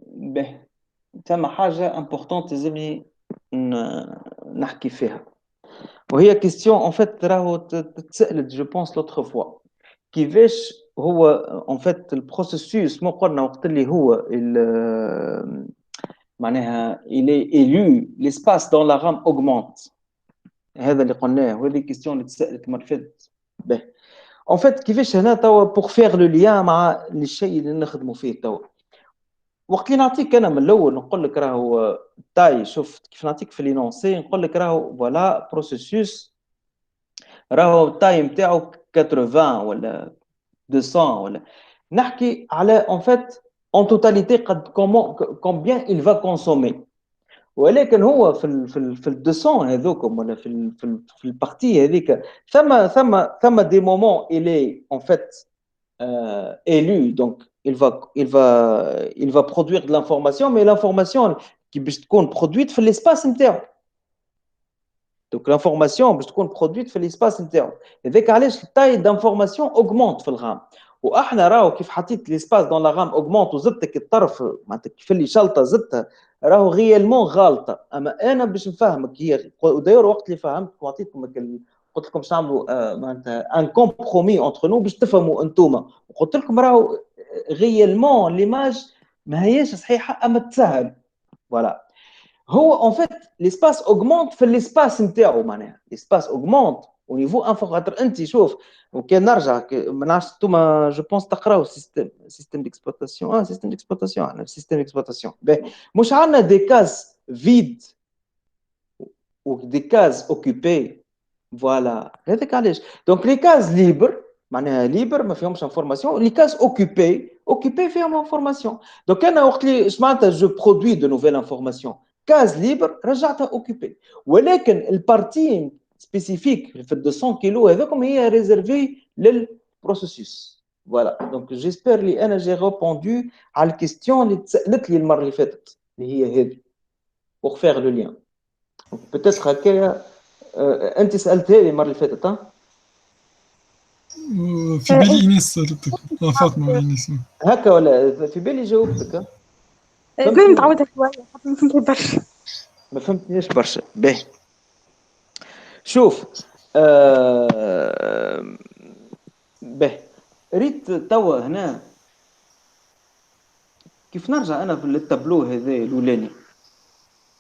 باهي ثم حاجة امبورطونت لازمني نحكي فيها وهي كيستيون ان فيت راهو تسالت جو بونس لوتر فوا كيفاش هو ان فيت البروسيسوس مو قلنا وقت اللي هو معناها الي ايلو ليسباس دون لا رام اوغمونت هذا اللي قلناه وهذه كيستيون اللي تسالت المره اللي فاتت باهي ان فيت كيفاش هنا توا بور فيغ لو ليان مع الشيء اللي نخدموا فيه توا وقت اللي نعطيك انا من الاول نقول لك راهو تاي شفت كيف نعطيك في لينونسي نقول لك راهو فوالا بروسيسوس راهو التاي نتاعو 80 ولا 200 ولا نحكي على ان فيت en totalité قد combien il va consommer ولكن هو في ال 200 هذوكم ولا في البارتي هذيك ثم دي مومون il est en fait élu donc il va produire de l'information mais l'information qui باش تكون produite في l'espace نتاعو donc l'information باش تكون produite في l'espace نتاعو هذاك علاش التاي d'information augmente في الغام واحنا راهو كيف حطيت ليسباس دون لا غام اوغمونت وزدتك الطرف معناتها كيف اللي شلطه زدتها راهو غيالمون غالطه اما انا باش نفهمك هي وداير وقت اللي فهمت وعطيتكم قلت لكم باش نعملوا معناتها ان كومبرومي اونتر نو باش تفهموا انتوما وقلت لكم راهو غيالمون ليماج ما هياش صحيحه اما تسهل فوالا En fait, l'espace augmente في l'espace نتاعو معناها. L'espace augmente au niveau inférieur. أنت شوف وكان نرجع ما نعرفش انتوما جو بونس تقراو système d'exploitation système d'exploitation عندنا système d'exploitation مش عندنا des cases vides ou des cases occupées voilà هذاك علاش donc les cases libres معناها libre ما فيهمش information les cases occupées فيهم information donc انا وقت اللي اش معناتها je produis de nouvelles informations case libre رجعتها occupée ولكن البارتي spécifique في 200 كيلو هذاكم هي ريزيرفي للبروسيسوس فوالا دونك جيسبر لي انا جي ريبوندو على الكيستيون اللي تسالت لي المره اللي فاتت اللي هي هذه pour faire le lien peut-être هكايا انت سالتها لي المره اللي فاتت في بالي إيناس سألتك فاطمة ولا إيناس هكا ولا في بالي جاوبتك لازم نتعودها شوية حتى نفهم برشا ما فهمتنيش برشا باهي شوف باهي ريت توا هنا كيف نرجع انا في التابلو هذا الاولاني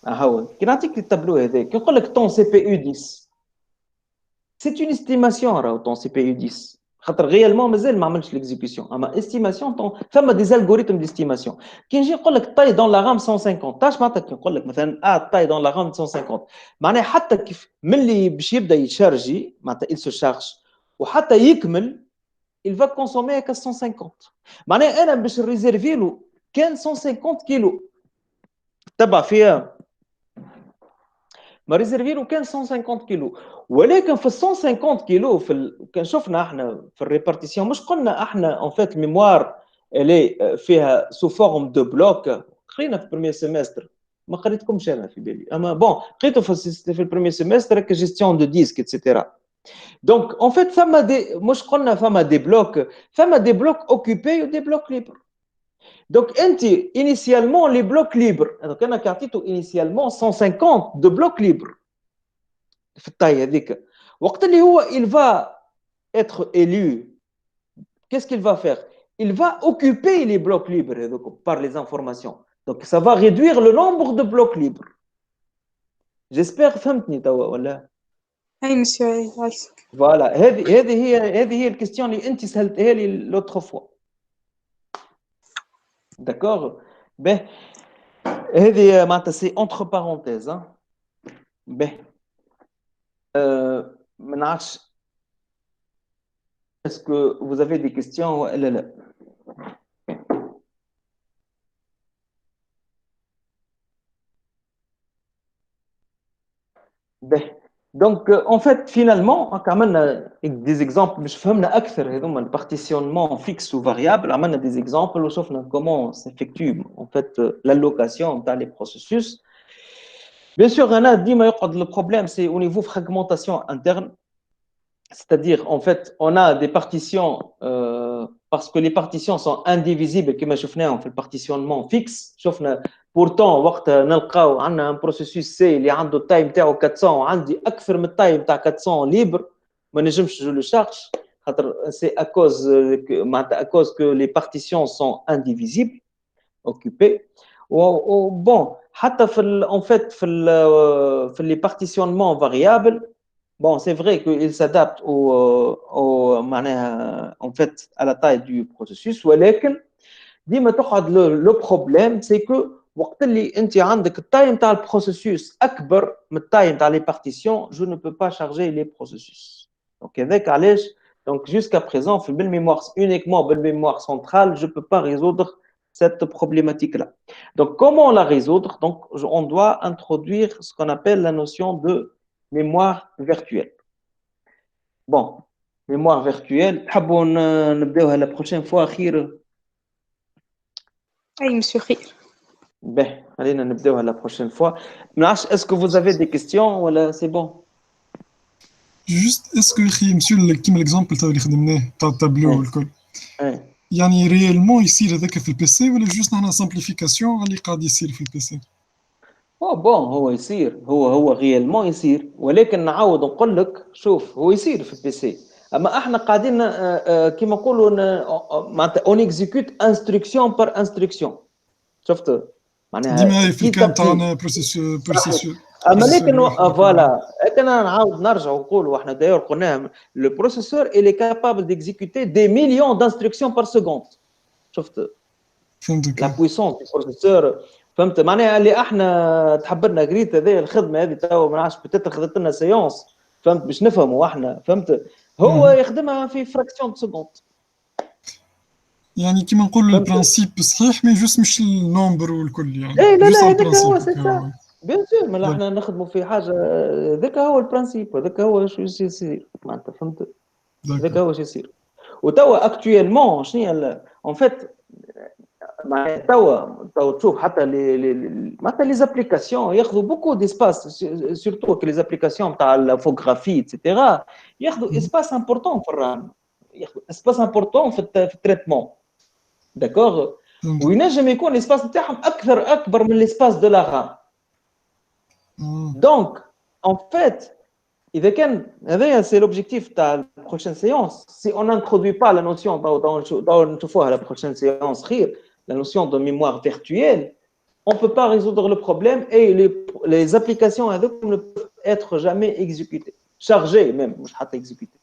هاو كي نعطيك التابلو هذا كي نقول لك طون سي بي يو 10 سي اون استيماسيون راهو طون سي بي يو 10 خاطر غيالمون مازال ما عملش ليكزيكسيون اما استيماسيون طون فما دي الغوريثم ديستيماسيون كي نجي نقول لك طاي دون لا رام 150 تاش معناتها كي نقول لك مثلا طاي دون لا رام 150 معناها حتى كيف ملي باش يبدا يشارجي معناتها il se charge وحتى يكمل il va consommer 150 معناها انا باش نريزيرفي له كان 150 كيلو تبع فيها ما ريزيرفي له كان 150 كيلو ولكن في 150 كيلو كان شفنا احنا في الريبارتيسيون مش قلنا احنا ان فيت الميموار اللي فيها سو فورم دو بلوك قرينا في البريمير سيمستر ما قريتكمش انا في بالي اما بون قريته في البريمير سيمستر كجيستيون دو ديسك اتسيتيرا دونك ان فيت ثم دي مش قلنا فما دي بلوك اوكيبي ودي بلوك ليبر Donc, initialement, les blocs libres, donc on a carté initialement 150 de blocs libres. Il va être élu. Qu'est-ce qu'il va faire? Il va occuper les blocs libres par les informations. Donc, ça va réduire le nombre de blocs libres. J'espère فهمتني توا ولا؟ أي مسيو Voilà. هذه الكيستيون اللي أنت سألتها لي l'autre fois. D'accord? Ben, c'est entre parenthèses. Ben, est-ce que vous avez des questions? Là. Ben, donc, en fait, finalement, on a des exemples, je fais un partitionnement fixe ou variable, on a des exemples où on comment s'effectue en fait l'allocation dans les processus. Bien sûr, on a dit le problème, c'est au niveau fragmentation interne, c'est-à-dire, en fait, on a des partitions, parce que les partitions sont indivisibles, comme on fait le partitionnement fixe, pourtant وقت نلقاو عندنا un processus C اللي عنده التايم تاعو 400 وعندي اكثر من التايم تاع 400 ليبر ما نجمش جو لو شارج خاطر سي ا كوز معناتها ا كوز كو لي بارتيسيون سون انديفيزيبل اوكوبي و بون حتى في en fait في لي بارتيسيونمون فاريابل bon c'est vrai qu'il s'adapte au معناها en fait à la taille du processus ولكن ديما تقعد لو بروبليم سي كو وقت اللي انت عندك التايم تاع البروسيسوس اكبر من التايم تاع لي بارتيسيون جو نو بو با شارجي لي بروسيسوس دونك هذاك علاش دونك جوسكا بريزون في بالميموار uniquement بالميموار سنترال جو بو با résoudre cette problématique là donc comment la résoudre donc on doit introduire ce qu'on appelle la notion de mémoire virtuelle bon mémoire virtuelle حبوا نبداوها la prochaine fois خير أي مسيو خير Ben, allez, on va la prochaine fois. Est-ce que vous avez des questions ou là, c'est bon? Juste, est-ce que monsieur كيما l'exemple تاع اللي خدمناه تاع التابلو والكل يعني ريالمون يصير هذاك في البي سي ولا جوست نحن سامبليفيكاسيون اللي قاعد يصير في البي سي؟ بون هو يصير هو ريالمون يصير ولكن نعاود نقول لك شوف هو يصير في البي سي اما احنا قاعدين كيما نقولوا معناتها اون اكزيكوت انستركسيون بار انستركسيون شفت ديما في الكام تاعنا بروسيسور اما لكن فوالا لكن نعاود نرجع ونقول واحنا داير قلناها لو بروسيسور il est capable d'exécuter des millions d'instructions par seconde شفت فهمتك لا بويسونس دي بروسيسور فهمت معناها اللي احنا تحبرنا قريت هذه الخدمه هذه تو ما نعرفش بتاتر خذت لنا سيونس فهمت باش نفهموا احنا فهمت هو يخدمها في فراكسيون دو سكوند يعني كيما نقولوا البرانسيب صحيح مي جوست مش النومبر والكل يعني اي لا لا هذاك هو سي سا بيان سور ما طيب. احنا نخدموا في حاجه هذاك هو البرانسيب هذاك هو شو يصير معناتها فهمت هذاك هو شو يصير وتوا اكطويلمون شنو اون فيت معناتها توا تشوف حتى معناتها لي زابليكاسيون ياخذوا بوكو ديسباس سورتو كي لي زابليكاسيون تاع الفوغرافي اتسيتيرا ياخذوا اسباس امبورطون في الرام ياخذوا اسباس امبورطون في التريتمون داكوغ وينجم يكون الاسباس نتاعهم اكبر من الاسباس دو لا رام دونك en fait إذا كان هذايا سي لوبجيكتيف تاع البروشين سيونس سي اون انترودوي با لا نوسيون داو نشوفوها لا بروشين سيونس خير la notion de mémoire virtuelle, on ne peut pas résoudre le problème et les applications ne peuvent être jamais exécutées, chargées même, pas exécutées.